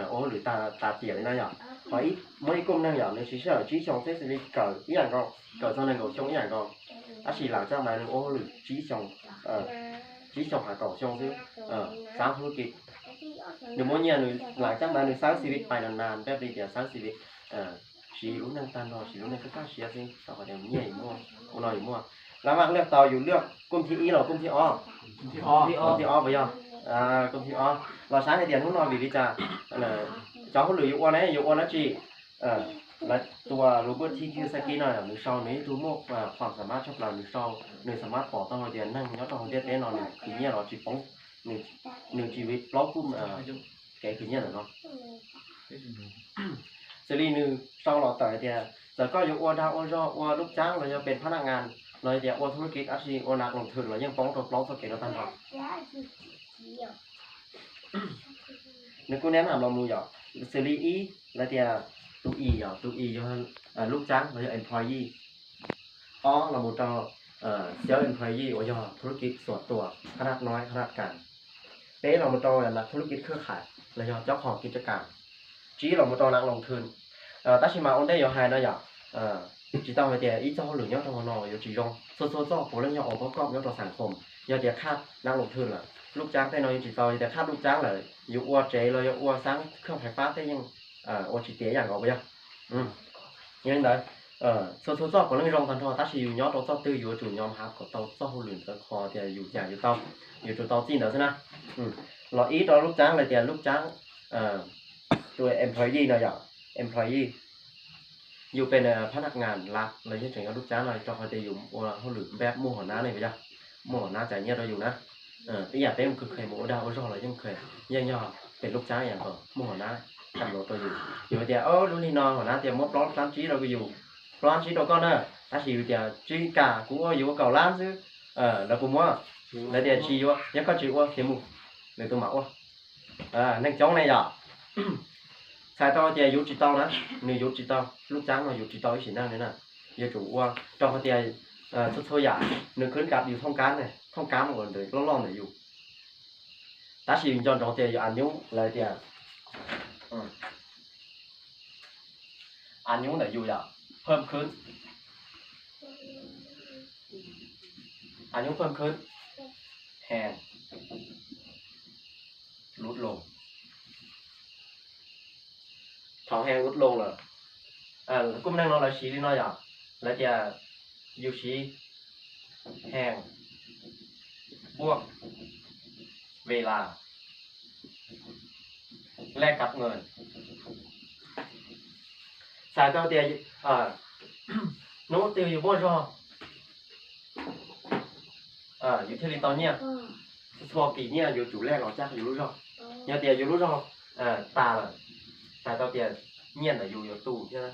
ô được ta tiền này vậy? Hỏi mấy công năng vậy? Nếu chỉ xong sẽ xử lý cỡ ý là con, cỡ sau này ngồi xong ý là con, ta chỉ làm cho mà được ô được chỉ xong hạ cầu xong chứ, sángธุรกิจnếu muốn nhà người lại chắc là người sáng xí vịt bài nàn bếp đi để sáng xí vịt xí lúc năng tan rồi xí lúc năng cứ các xí gì tao phải đem nhảy mua nói mua làm ăn ลือกtàuอยู่เลือกกุ้มที่อีหรอกุ้มที่อ้อbây giờกุ้มที่อ้อเราsáng thì tiền không nói vì cha cháu không lười dụng quan đấy chị làตัวโรเบิร์ตที่ชื่อซากิน่ะหรือชาวนี้ทุกโมกความสามารถชอบเราหรือชาวหนึ่งสามารถปอต้องเรียนนั่งย้อนต้องเรียนแน่นอนคือเนี่ยเราจีบป้องหนึ่งชีวิตล้อคุ้มแกคือเนี่ยเหรอเนาะ ซีรีส์หนึ่งสองหลอดต่อเดียวแล้วก็อยู่อัวดาวอัวจออัวลูกจ้างเราจะเป็นพนักงานเราจะอัวธุรกิจอาชีพอัวนักลงทุนเรายังป้องตัวปล้องตัวเก่งเราทันทีนึกกูแนะนำเรามูหยอกซีรีส์อีแล้วเดียวตัวอีหยอกตัวอีอยู่ลูกจ้างเราจะ employee อ๋อเรามูต่อself employee ว่าย่อธุรกิจส่วนตัวขนาดน้อยขนาดกลางเป๊ะเรามาต่อนักธุรกิจเครือข่ายเราย่อเจ้าของกิจการจีเรามาต่อนักลงทุน但是嘛我哋又係那樣知道佢哋依周聯咗同我有注重所無論有我ประกอบ有ตัวสังคม有啲ค่านักลงทุนล่ะลูกจ้างแต่น้อยจิตใจแต่ค่าลูกจ้างเลยอยู่อัวเจเลยอัวสร้างเครื่องไฟฟ้าแต่ยังอัวจิตเตียอย่างเอาไปยังยังไง所可能用กันทั่ว但是有nhauตัวtư有主nhau hát của tàu so hồn luyện cái kho thìอยู่chủ tàu tin đó thế nào lo ý đó lúc trắng là tiền lúc trắngตัว employee นะอย่าง employee อยู่เป็นพนักงานรักเลยที่ถึงกับลูกจ้างเลยจะคอยจะอยู่เขาหรือแบบมู่หัวหน้าเนี่ยไปจ้ะมู่หัวหน้าใจเงี้ยเราอยู่นะที่อยากเต้นคือเคยมู่ดาวรอเลยยังเคยยังย่อเป็นลูกจ้างอย่างก่อนมู่หัวหน้าทำรถตัวอยู่เดี๋ยวรู้นี่นอนหัวหน้าเดี๋ยวมดร้อนร้านชี้เราก็อยู่ร้านชี้เราก็เนอะถ้าชี้เดี๋ยวชี้กากูว่าอยู่เก่าร้านซื้อแล้วกูว่าแล้วเดี๋ยวชี้ว่ายังก็ชี้ว่าเขียนมู่เลยตัวหมาว่านั่งจ้องnày à sai tao thì dùng chỉ tao đó nếu dùng chỉ tao lúc trắng mà dùng chỉ tao chỉ năng thế nào giờ chủ qua cho họ thì thôi giả nếu khuyến gặp dùng thông cán một lần rồi lo này dùng ta chỉ dùng cho thì ăn nhúng lại thì ăn nhúng để dùng giảเพิ่มขึ้นăn nhúng เพิ่มขึ้นแห้งลดลงท้องแห้งลดลงเลยกุ้มนั่งนอนเราชี้ที่น้อยอย่างแล้วจะยูชี้แห้งบวกเวลาแลกกับเงินสายตัวเตียโน้ตเตียอยู่บ่อจออยู่ที่ตอนเนี้ยสอบปีเนี่ยอยู่จุดแรกเราจ้างอยู่รู้จอเนี่ยเตียอยู่รู้จอตาเลยสายตัวเตียnhiên là dù tù chứ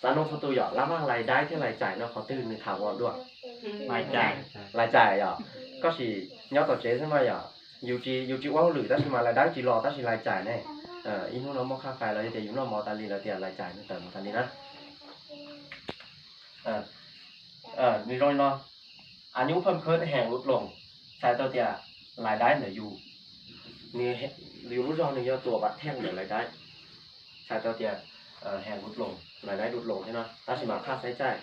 giá nông số tù nhỏ lắm mang lại đáy thế lại chạy nó khó tư mình thảo gọn được lại chạy à có chỉ nhau tổ chế thế mà à dù chỉ quá lử ta chỉ mà lại đáy chỉ lò ta chỉ lại chạy này in nó mò khá phải là thì chúng nó mò ta liền là tiền lại chạy nó tầm ta đi nèนี่rồi nó anh nhúng phân khơi hàng lút lồng sai tao tiền lại đáy là dùนี่ริวรู้รอหนึ่งยอตัวบัดแท่งอย่างไรได้ใช้ตัวเตียแหงลดลงรายได้ลดลงใช่ไหมถ้าสิมาค่าใช้จ่าย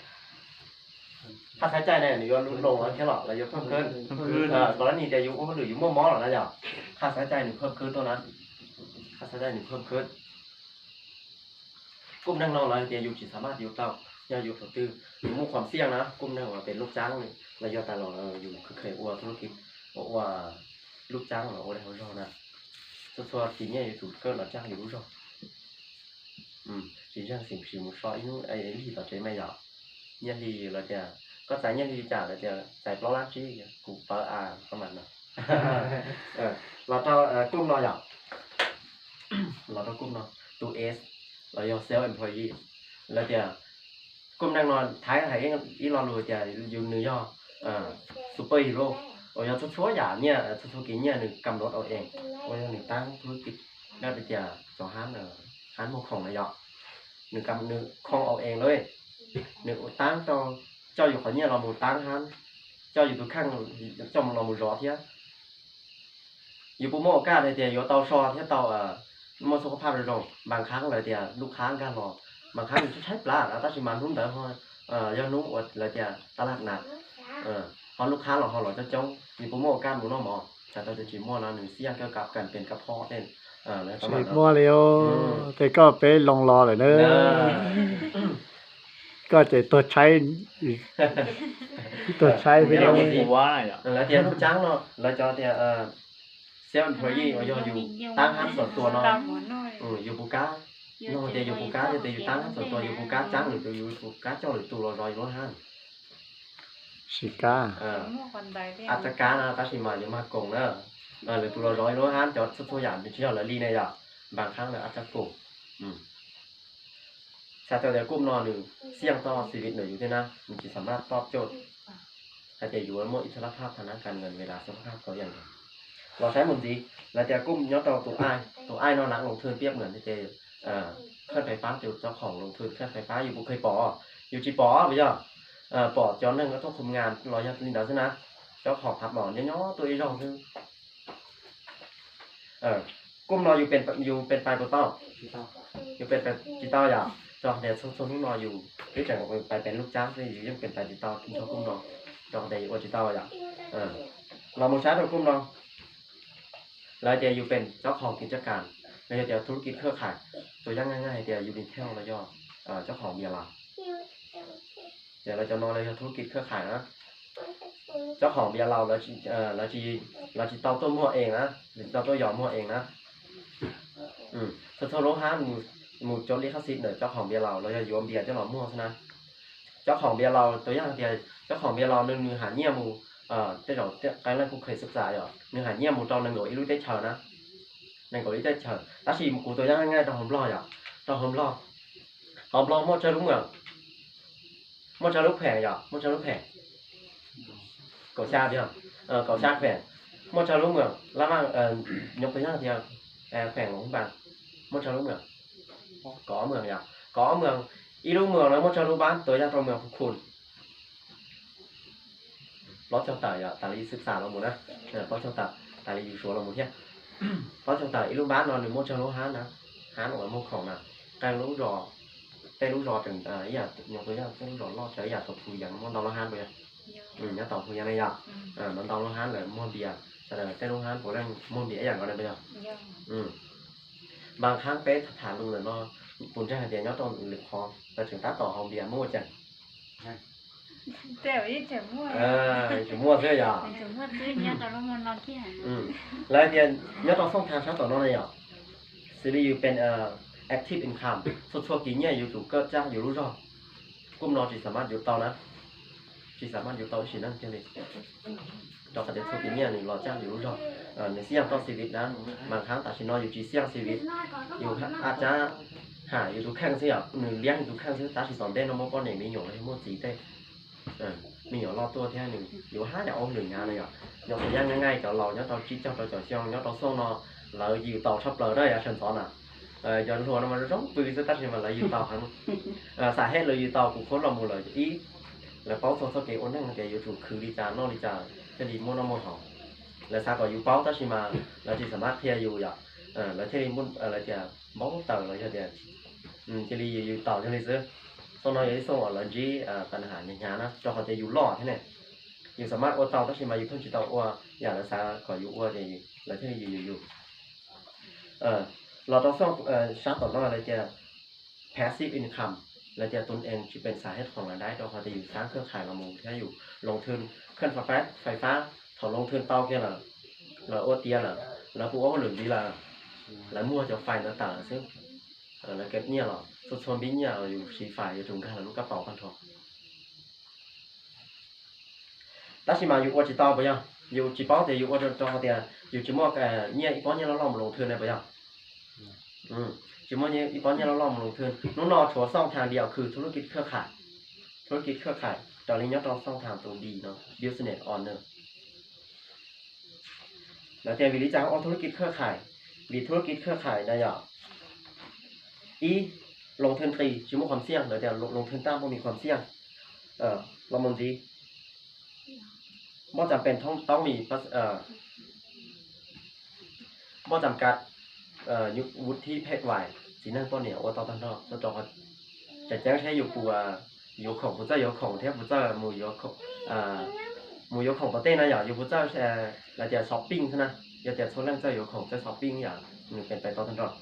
เนี่ยนี่ยอดลดลงแล้วแค่หรอเรายอดเพิ่มขึ้นตอนนั้นนี่จะอยู่ก็หรืออยู่มั่วม้อหรอนะจ๊ะค่าใช้จ่ายหนึ่งเพิ่มขึ้นตัวนั้นค่าใช้จ่ายหนึ่งเพิ่มขึ้นกุ้มนั่งนอนเราเตียอยู่จิตสามารถอยู่เต้าอย่าอยู่ตัวตื้ออยู่มุ่งความเสี่ยงนะกุ้มนั่งว่าเป็นลูกจ้างนี่เรายอดตาหล่ออยู่คือเคยอัวธุรกิจบอกว่าลูกจ้างเหรอโอ้ได้เขาชอบนะcho chỉ nghe chủ cơ là trang hiểu rồi chỉ trang xỉm xỉm một soi nó ấy thì tao chế mày nhỏ nhân thì là chả có trái nhân thì chả là chả trái bao lát chi củ phở không mà nào là tao cung nó nhỏ là tao cung nó tu s là do self employee là chả cung đang nói thấy ý lo lùi chả dùng nữ do super hero ở nhà số giả nha số kỹ nha được cầm đốt ở eng ở nhà được tăngธุรกิจน่าจะcho hắn một phòng này dọ được cầm được không ở engเลยđược tăng choอยู่คนเนี่ยเราหมดtăng hắn choอยู่ตัวข้างtrongเราหมดrõ thếอยู่ปุ๊บโม่ก้าเลยเดียวอยู่เตาซอที่เตาโม่สุขภาพเลยรองบางครั้งเลยเดียวลูกค้ากันรอบางครั้งใช้ปลาแล้วถ้าชิมันนุ่มแต่พอยอดนุ่มอดเลยเดียวตลาดหนักพอลูกค้าเราจะจ้องมีโปรโมทการหมูน้องหมอแต่เราจะชิมมั่วนะหนึ่งเสี่ยงเกี่ยวกับการเป็นกระเพาะเป็นแล้วประมาณนั้นมั่วเร็วแต่ก็ไปลองรอเลยเนอะก็จะตัวใช้ไปเรื่องหัวแล้วเดี๋ยวลูกจ้างเนาะเราจะเดี๋ยวเซลล์employee เราอยู่ตั้งห้างส่วนตัวเนาะอยู่ปูก้าเนาะเดี๋ยวอยู่ปูก้าเดี๋ยวอยู่ตั้งห้างส่วนตัวอยู่ปูก้าจ้างหรืออยู่ปูก้าเจ้าหรือตัวรอยร้อยห้างสิก้าอาจจะการนะถ้าชิมาเนี่ยมากงเนอะหรือตัวร้อยห้านจอดสุดตัวอย่างที่เราเรียนเนี่ย บางครั้งเราอาจจะกลุ่มชาติเดียวกลุ่มนอนหนึ่งเสี่ยงต่อชีวิตหนึ่งอยู่ที่นะมันจะสามารถตอบโจทย์ถ้าจะอยู่ในโหมดอิสระภาพทางด้านการเงินเวลาสุขภาพเขาอย่างไรเราใช้หมุนดีแล้วแต่กลุ่มย้อนต่อตัวไอ้นอนหนักลงทุนเปรียบเหมือนที่เจเครื่องไฟฟ้าอยู่เจ้าของลงทุนเครื่องไฟฟ้าอยู่บุคคลปออยู่จีปอไปย่อปอจอนนึงก็ต้องคุมงานรอยัดลินดาวซะนะเจ้าของพับหมอนย่อตัวอีรองซึ่งกุ้มเราอยู่เป็นไฟโปรโตอยู่เป็นจิตอลอย่างจอเดี๋ยวส่วนที่นอนอยู่ที่จะไปเป็นลูกจ้างที่อยู่ยังเป็นไฟจิตอลที่เขากุ้มเราจอเดี๋ยวจิตอลอย่างเราโมช้าตัวกุ้มเราแล้วจะอยู่เป็นเจ้าของกิจการแล้วจะธุรกิจเครือข่ายตัวอย่างง่ายๆเดี๋ยวอยู่ดีเทลแล้วย่อเจ้าของเบียร์เราเดี๋ยวเราจะนอนในธุรกิจเครือข่ายนะเจ้าของเบียร์เราเราจะต้มมั่วเองนะหรือต้มยอมมั่วเองนะถ้าโลหะหมู่โจลิคาซิตเนี่ยเจ้าของเบียร์เราจะโยมเบียร์เจ้าหล่อมั่วซะนะเจ้าของเบียร์เราตัวอย่างเดียวเจ้าของเบียร์เราหนึ่งหาเงี้ยมูเจ้าการเล่นกูเคยศึกษาอยู่หนึ่งหาเงี้ยมูตอนหนึ่งอีรู้ได้เฉยนะหนึ่งอีรู้ได้เฉยแต่ชีกูตัวอย่างง่ายๆตอนหอมรออยู่ตอนหอมรอมั่วเจ้ารู้เหมือนมั่วเจ้ารู้แผงอยู่มั่วเจ้ารู้แผงก่อชาเดียวก่อชาแผงมั่วเจ้ารู้เหมือนแล้วมั่งยกตัวอย่างเดียวแผงของบางมั่วเจ้ารู้เหมือนก่อเมืองอย่างก่อเมืองอีรู้เมืองแล้วมั่วเจ้ารู้บ้านตัวอย่างตัวเมืองคุณ ล้อเจ้าตายอ่ะตาลีศึกษาเราหมดนะล้อเจ้าตาลีอยู่ชัวเราหมดเที่ยล้อเจ้าตายอีลูกบ้านนอนหนึ่งโมเจ้ารู้ฮานนะฮานออกมาโมของนะการรู้รอแต่รู้รอถึงอย่างอย่างตัวอย่างเช่นรู้รอรอใช้ยาตบผู้ยังมันตองรู้ฮานไปยาตบผู้ยังไงอย่างมันตองรู้ฮานเลยมอเบียแสดงแต่รู้ฮานผมได้มอเบียอย่างก็ได้ไปอย่างบางครั้งเป๊ะฐานลุงเลยเนาะปุ่นใจเดียร์ต้องหลึกคอแต่ถึงตาต่อของเบียร์มั่วจังแต่มั่วจะมั่วเสียอย่างจะมั่วซื้อเนี่ยตอนเรานอนที่ไหนแล้วเดียนเนี่ยต้องส่งทางชั้นต่อนอนเลยอ่ะซีรีส์เป็นactive income ส่วนกี่เนี่ยอยู่ถูกก็จ้างอยู่รู้รอดกุ้มนอนจีสามารถอยู่ต่อนะจีสามารถอยู่ต่อฉีนั่นเพียงเลยเราก็จะส่วนกี่เนี่ยหนึ่งรอจ้างอยู่รู้รอดในเสี่ยงต่อชีวิตนะบางครั้งตัดสินนอนอยู่จีเสี่ยงชีวิตอยู่อาจจะหาอยู่ทุกแข้งเสียหนึ่งเลี้ยงอยู่ทุกแข้งเสียตัดสินสอนได้น้องมอก้อนเนี่ยมีหยงให้หมดจีได้มีหยงรอตัวแค่หนึ่งอยู่ห้าจะเอาหนึ่งงานเลยอ่ะยกตัวอย่างง่ายๆกับเราเนี่ยเราคิดเจ้าเราจ่อยเชียงเนี่ยเราส่งนอเราอยู่ต่อชอบเราได้อะเชิญสอนอ่ะย้อนทัวร์มันร้องปืนจะตัดสินมาเราอยู่ต่อครั้งสาเหตุเราอยู่ต่อกูคนเราหมดเลยอีแล้วเป้าโซเกออนนั่งแกอยู่ถูกคือดีจานนอกดีจานจะดีมุ่งน้ำมุ่งหอมแล้วซาก็อยู่เป้าตัดสินมาเราจะสามารถเทียอยู่อย่างแล้วที่มุ่งอะไรจะบ้องเต่าอะไรจะเดียจะรีอยู่ต่อจะรีซื้อส่วนเราอย่างที่ส่งเราจีปัญหาอย่างงี้นะจอเขาจะอยู่หล่อที่ไหนอยู่สามารถโอเต่าตัดสินมาอยู่เพิ่งจิตเต่าอ้วอย่างแล้วซาขออยู่อ้วจะอยู่แล้วที่อยู่เราต้องส่งชาร์ตต่อหน้าอะไรจะ passive income และจะตนเองที่เป็นสาเหตุของรายได้เราเขาจะอยู่สร้างเครือข่ายเรามูที่อยู่ลงทุนเครื่องไฟฟ้าถอนลงทุนเตาแค่ละเราโอเตียละเราพูดว่าหลุดดีละแล้วมั่วจะไฟต่างๆซึ่งแล้วเก็บเนี่ยหรอสุดโซนบิ้งเนี่ยอยู่สีไฟอยู่ถุงกันแล้วลูกกระเป๋าพันทองตั้งชิมาอยู่ว่าจีตอไปยังอยู่จีป้อแต่อยู่ว่าจอเตียอยู่จีมั่วเนี่ยอีป้อเนี่ยเราลองมาลงทุนได้ไปยังจีมั่วเนี่ยอีป้อเนี่ยเราลองมาลงทุนน้องนอชัวซ่องทางเดียวคือธุรกิจเครือข่ายตอนนี้เนี่ยต้องซ่องทางตัวดีเนาะ business owner แล้วแต่วิธีการธุรกิจเครือข่ายมีธุรกิจเครือข่ายได้อย่างอีลงทุนฟรีชิมความเสี่ยงแล้วแต่ลงทุนตามพวกมีความเสี่ยงเรามองดีบ่จำเป็นต้องมีบ่จำกัดยุวุฒิเพศวัยสีนั่งต้นเนี่ยว่าต่อตั้งนอกจะจอจะแจ้งใช้อยู่ปัวอยู่ของผู้เจ้าอยู่ของเทพผู้เจ้าหมู่อยู่ของหมู่อยู่ของประเทศนะอย่างอยู่ผู้เจ้าแล้วจะช้อปปิ้งใช่ไหมอย่าแต่โซนนั่งเจ้าอยู่ของจะช้อปปิ้งอย่างมันเป็นไปต่อตั้งนอก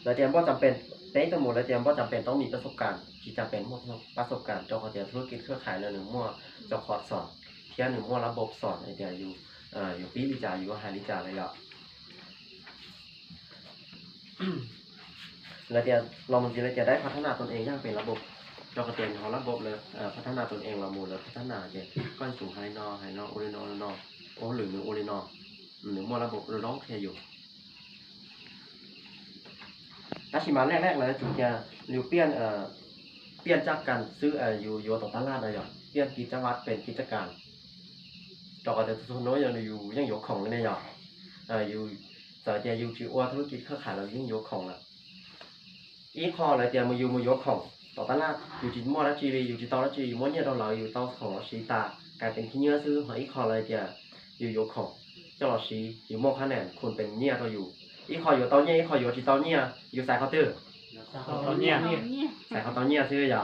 แล้วเตรียมว่าจำเป็นเต้ทั้งหมดแล้วเตรียมว่าจำเป็นต้องมีประสบการณ์ที่จำเป็นมั่วประสบการณ์เจ้าของเตรียมธุรกิจเครือข่ายหนึ่งมั่วเจ้าคอร์สสอนเที่ยวหนึ่งมั่วระบบสอนไอเดียอยู่ปีลิจาอยู่ไฮลิจาอะไรอย่างแล้วเตรียมเรามันจะได้พัฒนาตนเองอย่างเป็นระบบเจ้าก็เตรียมของระบบเลยพัฒนาตนเองเราหมดแล้วพัฒนาเดี๋ยวก้อนสูงไฮนอโอเรนอโอหรือโอเรนอ หรือมอระบบร้องเพลงอยู่ถ้าชิมาแรกๆเลยจุดจะอยู่เปลี่ยนจากการซื้ออยู่ต่อตลาดเลยอ่ะเปลี่ยนกิจวัตรเป็นกิจการต่อก็จะทุนน้อยอยู่ยังอยู่ของเลยอ่ะอยู่แต่จะอยู่จีว่าธุรกิจเครือข่ายเรายังอยู่ของละอีคอเลยจะมาอยู่ของต่อตลาดอยู่จีมอแล้วจีอยู่จีตอแล้วจีม้วนเนี่ยเราอยู่ต่อของสีตากลายเป็นที่เนื้อซื้อของอีคอเลยจะอยู่ของเจ้าเราสีอยู่มอคะแนนคนเป็นเนี่ยเราอยู่อีคออยู่ตอนเนี่ยอีคออยู่จีตอนเนี่ยอยู่ใส่เคาน์เตอร์ ตอนเนี้ย ใส่เคาน์เตอร์เนี่ยซื้ออย่า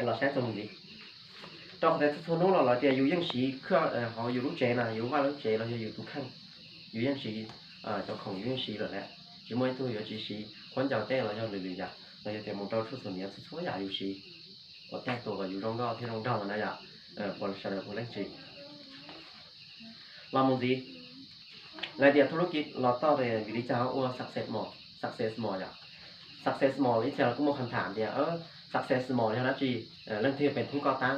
เราใช้ตรงนี้ต่อแต่ทุนน้องเราจะอยู่ยังสีเครื่องเขาอยู่ลูกเจนะอยู่ว่าลูกเจเราจะอยู่ทุกขั้นอยู่ยังสีเจ้าของอยู่ยังสีเลยแหละchỉ mới tôi有chỉ sĩ quan trọng tên là cho người người già là cho tiền một đôi số tiền số nhà yêu sĩ có tên tôi và yêu trong đó thì trong đó là này còn sẽ được một lãnh chỉ làm một gì là địaธุรกิจเราต่อไปวิธีจะว่า success more อ่ะ success more นี่จะก็มีคำถามเดียวsuccess more ใช่ไหมจีเรื่องที่เป็นผู้ก่อตั้ง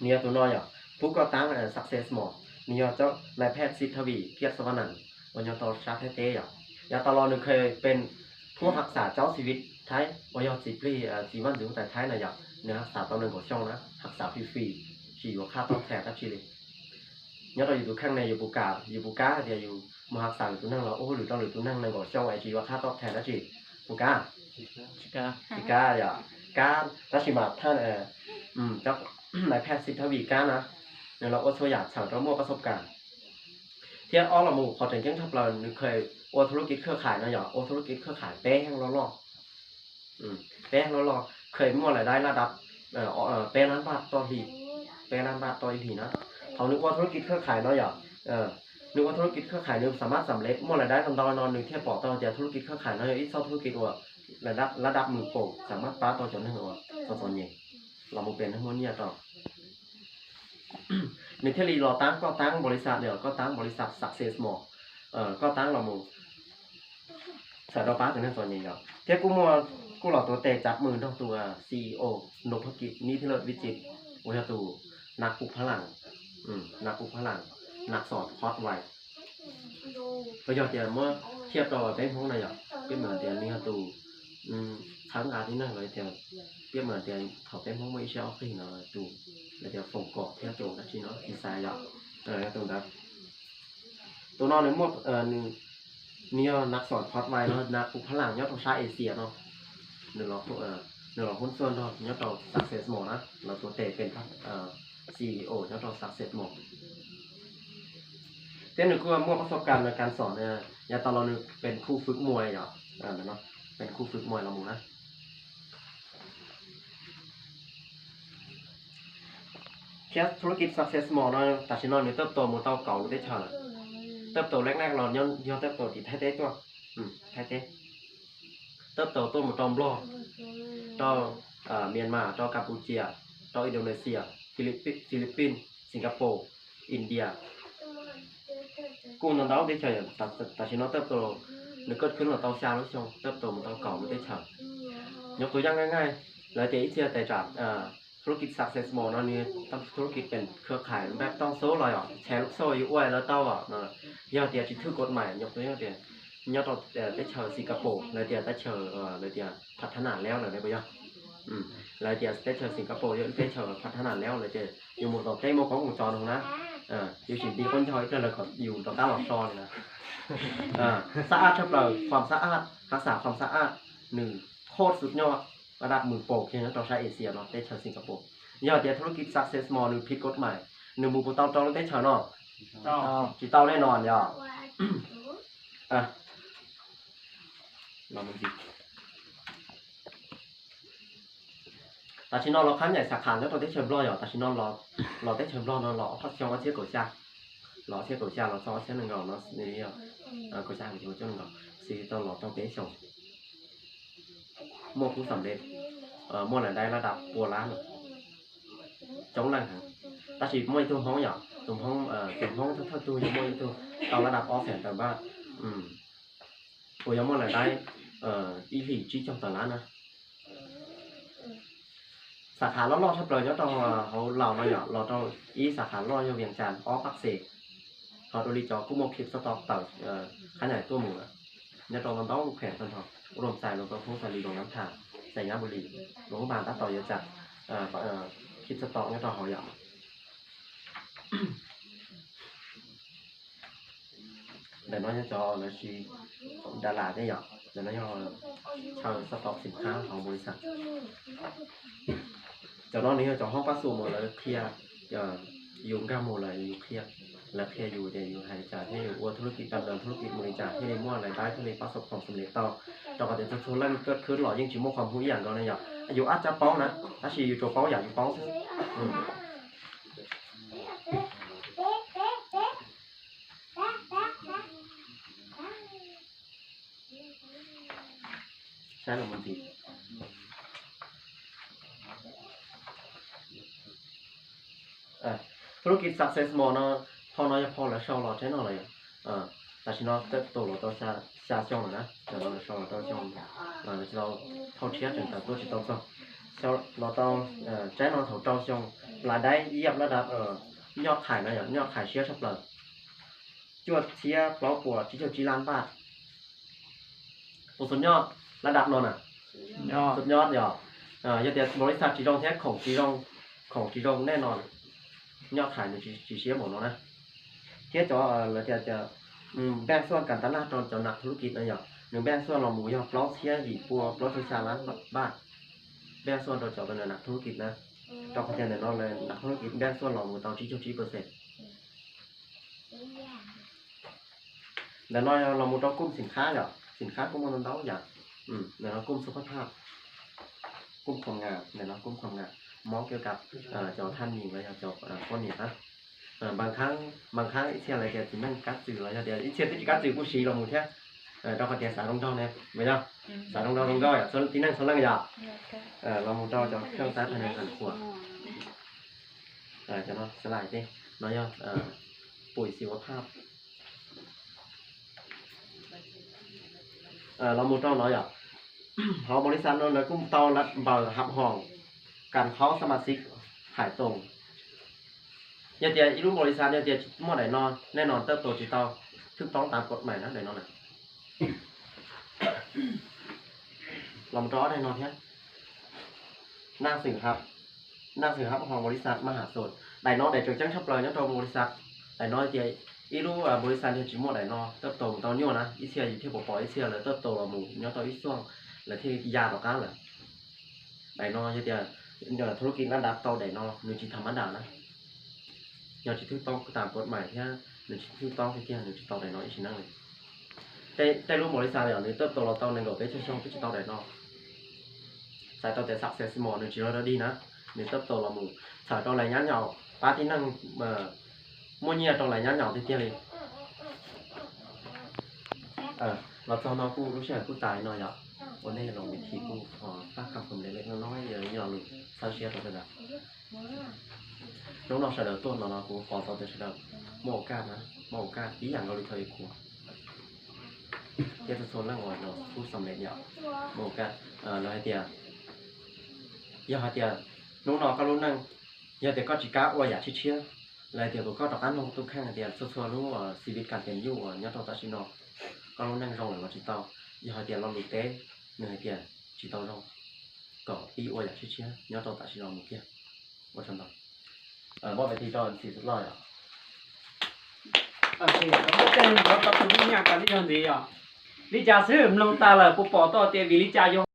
เนี่ยตัวน้อยอ่ะผู้ก่อตั้งsuccess more เนี่ยเจ้านายแพทย์สิทธวีเกียรติสวรรค์วันยอต่อชาติเต้อ่ะยาตลอดนึงเคยเป็นผู้รักษาเจ้าชีวิตไทยวันยอสิบปีวันถึงแต่ไทยนะอย่างเนี่ยรักษาตอนหนึ่งของช่องนะรักษาฟรีๆฉีดว่าค่าตอบแทนก็ชีเลยเนี่ยเราอยู่ตัวข้างในอยู่ปูกาเดี๋ยวอยู่มารักษาตัวนั่งเราโอ้หรือตัวนั่งในของช่องไอชีว่าค่าตอบแทนก็ชีปูกาอย่างการรัชมาท่านเจ้านายแพทย์สิทธวีการนะเนี่ยเราก็ช่วยอยากสั่งเราโม่ประสบการณ์เที่ยวอ้อละหมู่พอถึงยังทับเราเคยโอธุรกิจเครือข่ายนะอย่างโอธุรกิจเครือข่ายแป้งล้อแป้งล้อเคยมั่วรายได้ระดับแป้งล้านบาทต่อทีนะเขานึกว่าธุรกิจเครือข่ายเนาะอย่างนึกว่าธุรกิจเครือข่ายนึงสามารถสำเร็จมั่วรายได้ทำตอนนอนหนึ่งเทียบปอต่อจากธุรกิจเครือข่ายเนาะอย่างอีกธุรกิจว่าระดับมือโป่งสามารถป้าต่อจนถึงว่าตอนเย็นเราโมเป็นทั้งหมดเนี่ยต่อในเทลีเราตั้งบริษัทเนี่ยก็ตั้งบริษัท success more ก็ตั้งเราโมสายเราป้าถึงนั่นส่วนใหญ่เนาะเที่ยกูหล่อตัวเตะจับมือต้องตัว CEO นพกิจนิธิเลิศวิจิตรวิทยาตูนักปลุกพลังนักสอนคอร์สไวประโยชน์เดียวเมื่อเทียบต่อเป็นพวกไหนอ่ะเป็นเหมือนเดียนนี่ตูครั้งอาทิตย์นั่นเลยเดียวเป็นเหมือนเดียนเขาเป็นพวกไม่ใช่ออฟฟิศเนาะตูแล้วเดี๋ยวฝงกรอบเที่ยวโจนักชีเนาะดีไซน์อ่ะตรงนั้นตัวนอนในหมดนี่นักสอนคอร์สไวเนาะนักปลุกพลังยอดทงชาเอเชียเนาะหนึ่งเราหุ้นส่วนเรายอดเรา success more นะเราตัวเตะเป็นCEO ยอดเรา success more เต้นหนึ่งคือมั่วประสบการณ์ในการสอนเนี่ยยาตอนเราเป็นครูฝึกมวยอ่ะเนาะเป็นครูฝึกมวยเราหมูนะแค่ธุรกิจ success more เนาะแต่ชินอนเนี่ยเติบโตมันเต่าเก่าได้เฉยเติบโตแรกๆเราย้อนเติบโตที่ไทยเต้ตัวไทยเต้เติบโตต้นมันตอมบล็อกต่อเมียนมาต่อกัมพูชีต่ออินโดนีเซียฟิลิปปินส์สิงคโปร์อินเดียกูนอนดาวได้เฉยแต่ชินอนเติบโตนึกเกิดขึ้นเราเต่าชาลูกชงเติบโตมันเต่าเก่าไม่ได้เฉยยกตัวอย่างง่ายๆเลยเจ๊เชียแต่จากธุรกิจ success more นั่นนี่ต้องธุรกิจเป็นเครือข่ายแบบต้องโซ่ลอยแชร์ลูกโซ่อยู่อ้วยแล้วเต้าเดี๋ยวจะถือกฎหมายยกตัวอย่างเดียวเราได้เชิญสิงคโปร์เลยเดี๋ยวได้เชิญเลยเดี๋ยวพัฒนาแล้วเลยได้ปะยะเลยเดี๋ยวได้เชิญสิงคโปร์ได้เชิญพัฒนาแล้วเลยเดี๋ยวอยู่หมดต่อเต้โมของวงจรตรงนะอยู่สิ่งที่คนชอยก็เลยก็อยู่ต่อก้าวหลอกซอนนะสะอาดทับเราความสะอาดรักษาความสะอาดโคตรสุดยอดระดับมือโป่งที่เราใช้เอเชียเนาะได้เชิญสิงคโปร์ยอดเดียวธุรกิจ success more ผิดกฎหมายมือปูต้องได้เชิญเนาะจีเต้าแน่นอนยอดเรามันดีแต่ชินอนเราขั้นใหญ่สาขาแล้วเราได้เชิญรออยู่แต่ชินอนเราได้เชิญรอเนาะเราพักช่องว่าเชี่ยก่อชาเราเชี่ยก่อชาเราซ้อเชี่ยหนึ่งเราเนาะนี่ก่อชาของเจ้าหนึ่งเราสี่ตอนเราต้องได้ส่งโม่ผู้สำเร็จโม่หลายได้ระดับปัวล้านจ้องแรงแต่ฉีดโม่ตัวห้องอย่างตัวห้องเท่าตัวยังโม่ตัวเอาระดับออฟแสนแต่ว่าตัวยังโม่หลายได้อีหลีชี้trongตลาดนะสาขาล่อๆถ้าเปล่าเนี่ยต้องเขาเรามาหยอดเราต้องอีสาขาล่ออยู่เวียงจันทร์ปักเสก họ đôi đi cho cũng một kịp stock tàu khá nhảy tua mù nhớ trong nó đóng khỏe thân họ rôm xài nó có không phải lì đồ ngắm thả xài nhá bù lì đồ bàn tắt tàu giờ chặt kịp stock nhớ trong họ dọn để nói cho nó chỉ Đà Lạt đấy dọn để nói cho stockสินค้าของบริษัทcho nó nếu choห้องพัสดุหมดเลยเคลียร์อยู่ก้าหมดเลยอยู่เคลียร์และเคลียร์อยู่เดี๋ยวอยู่หายใจให้วัวธุรกิจดำเนินธุรกิจบริจาคให้ได้มั่วรายได้ที่ได้ประสบความสำเร็จต่อเราก็จะชวนเล่นเกิดขึ้นหล่อยิ่งชิมความผู้อย่างเราเนี่ยอยู่อาจจะเป้านะถ้าชีอยู่ตัวเป้าอยากอยู่เป้าซึ่งใช่หรือมันดีธุรกิจ success more เนาะพอน้อยพอแล้วชอบเราใช้หน่อยแต่ชิโน่เติบโตเราต้องชาช่องนะแต่เราชอบเราต้องช่องเราเท่าเทียบถึงแต่ตัวชิโน่ต้องเราต้องใช้นอนถูกเจ้าช่องรายได้เยียบระดับยอดขายนะยอดขายเชียร์ชับเลยจวดเชียร์เปล่าปวดที่เจ้าจีร้านป้าสุดยอดระดับนนอ่ะสุดยอดเหรอยอดเดียบริษัทจีรงแท้ของจีรงแน่นอนยอดขายchỉเชียร์หมดแล้วนะเทียบจอเราจะแบ่งส่วนการตลาดตอนจะหนักธุรกิจนะอย่างหนึ่งแบ่งส่วนเราหมูยอปล้อเชียร์หยีปัวปล้อทุชาล้านบ้านแบ่งส่วนเราจะเป็นหนักธุรกิจนะเราเข้าใจแน่นอนเลยหนักธุรกิจแบ่งส่วนเราหมูตอนที่แต่น้อยเราหมูต้องกุ้มสินค้าเหรอสินค้ากุ้มมันต้องอย่างเดี๋ยวเรากุ้มสุขภาพกุ้มความงามเดี๋ยวเรากุ้มความงามมองเกี่ยวกับเจ้าท่านหญิงและเจ้าคนนี้นะบางครั้งอีเชียอะไรแกจะนั่งกัดสื่ออะไรเดี๋ยวอีเชียที่กัดสื่อผู้ชี้เราหมดแท้เราก็แกสายรองเท้าเนี่ยไม่ได้สายรองเท้าอย่างส่วนที่นั่งส่วนล่างอย่างเราหมดเราจะเครื่องซักภายในขันขวดจะเนาะสลายดิน้อยปุ๋ยชีวภาพเราหมดเราน้อยเขาบริษัทเราเลยกุ้มเตาลัดเบาหับห้องการเข้าสมาชิกขายตรงอย่าเดี๋ยวอีรูปบริษัทอย่าเดี๋ยวมั่วไหนนอนแน่นอนเติบโตจิตเอาถูกต้องตามกฎหมายนะไหนนอนน่ะลำร้อไหนนอนแค่นั่งสื่อครับของบริษัทมหาสดไหนนอนไหนจงจ้างชับเลยนะตัวบริษัทไหนนอนเดี๋ยวอีรูบริษัทเดี๋ยวจิมั่วไหนนอนเติบโตตอนนี้นะอีเชียอยู่ที่ปออีเชียเลยเติบโตเราหมู่เนี่ยตอนอีช่วงแล้วที่ยาต่อกันเลยไหนนอนอย่าเดี๋ยวธุรกิจระดับเตาไหนนอนหนึ่งจิตธรรมดานะยอดที่ถูกต้องตามกฎหมายที่หนึ่งถูกต้องที่หนึ่งจิตเตาไหนนอนอีกชิ้นนั่งเลยแต่รูปบริษัทอย่างนี้เติบโตเราเตาในโลกได้ช่วงที่จิตเตาไหนนอนสายเตาแต่ success more หนึ่งจิตเราดีนะหนึ่งเติบโตเราหมู่สายเตาไหนยันเหยาป้าที่นั่งมั่วเงียเตาไหนยันเหยาที่เที่ยเลยเราเตาน้องกูรู้ใช่กูตายหน่อยอ่ะวันนี้เรามีทีกูป้าคำผมเล็กๆน้อยๆอย่างนี้เราเลยซาเชียตัวเดียวน้องๆเฉลิมต้นน้องๆกูขอตอนจะเฉลิมโมกานะโมกาอีอย่างเราเลยเคยกูเจ้าโซนล่างวันเราพูดสำเร็จเนี่ยโมกาเราให้เดียอย่าให้เดียน้องๆก็รู้นั่งอย่าเดียก็จิก้าว่าอย่าเชี่ยเลยเดียก็ต่อการลงตุ้งแข่งเดียส่วนรู้ว่าชีวิตการเป็นอยู่เนี่ยต่อตาชิโนก็รู้นั่งรองหรือว่าจิตเต้าอย่าให้เดียเราหลุดเต้เหนื่อยเดียจิตเต้ารองก็อีว่าอย่าเชี่ยเนี่ยต่อตาชิโนมุกเดียว่าฉันต่อบ่ไปที่จอน40ร้อยอ่ะโอเคแล้วก็เราตัดสินใจกันที่จังดีอ่ะลิจ่าซื้อมันลงตาเลยปุ๊บปอต่อเตียวิลิจ่าโย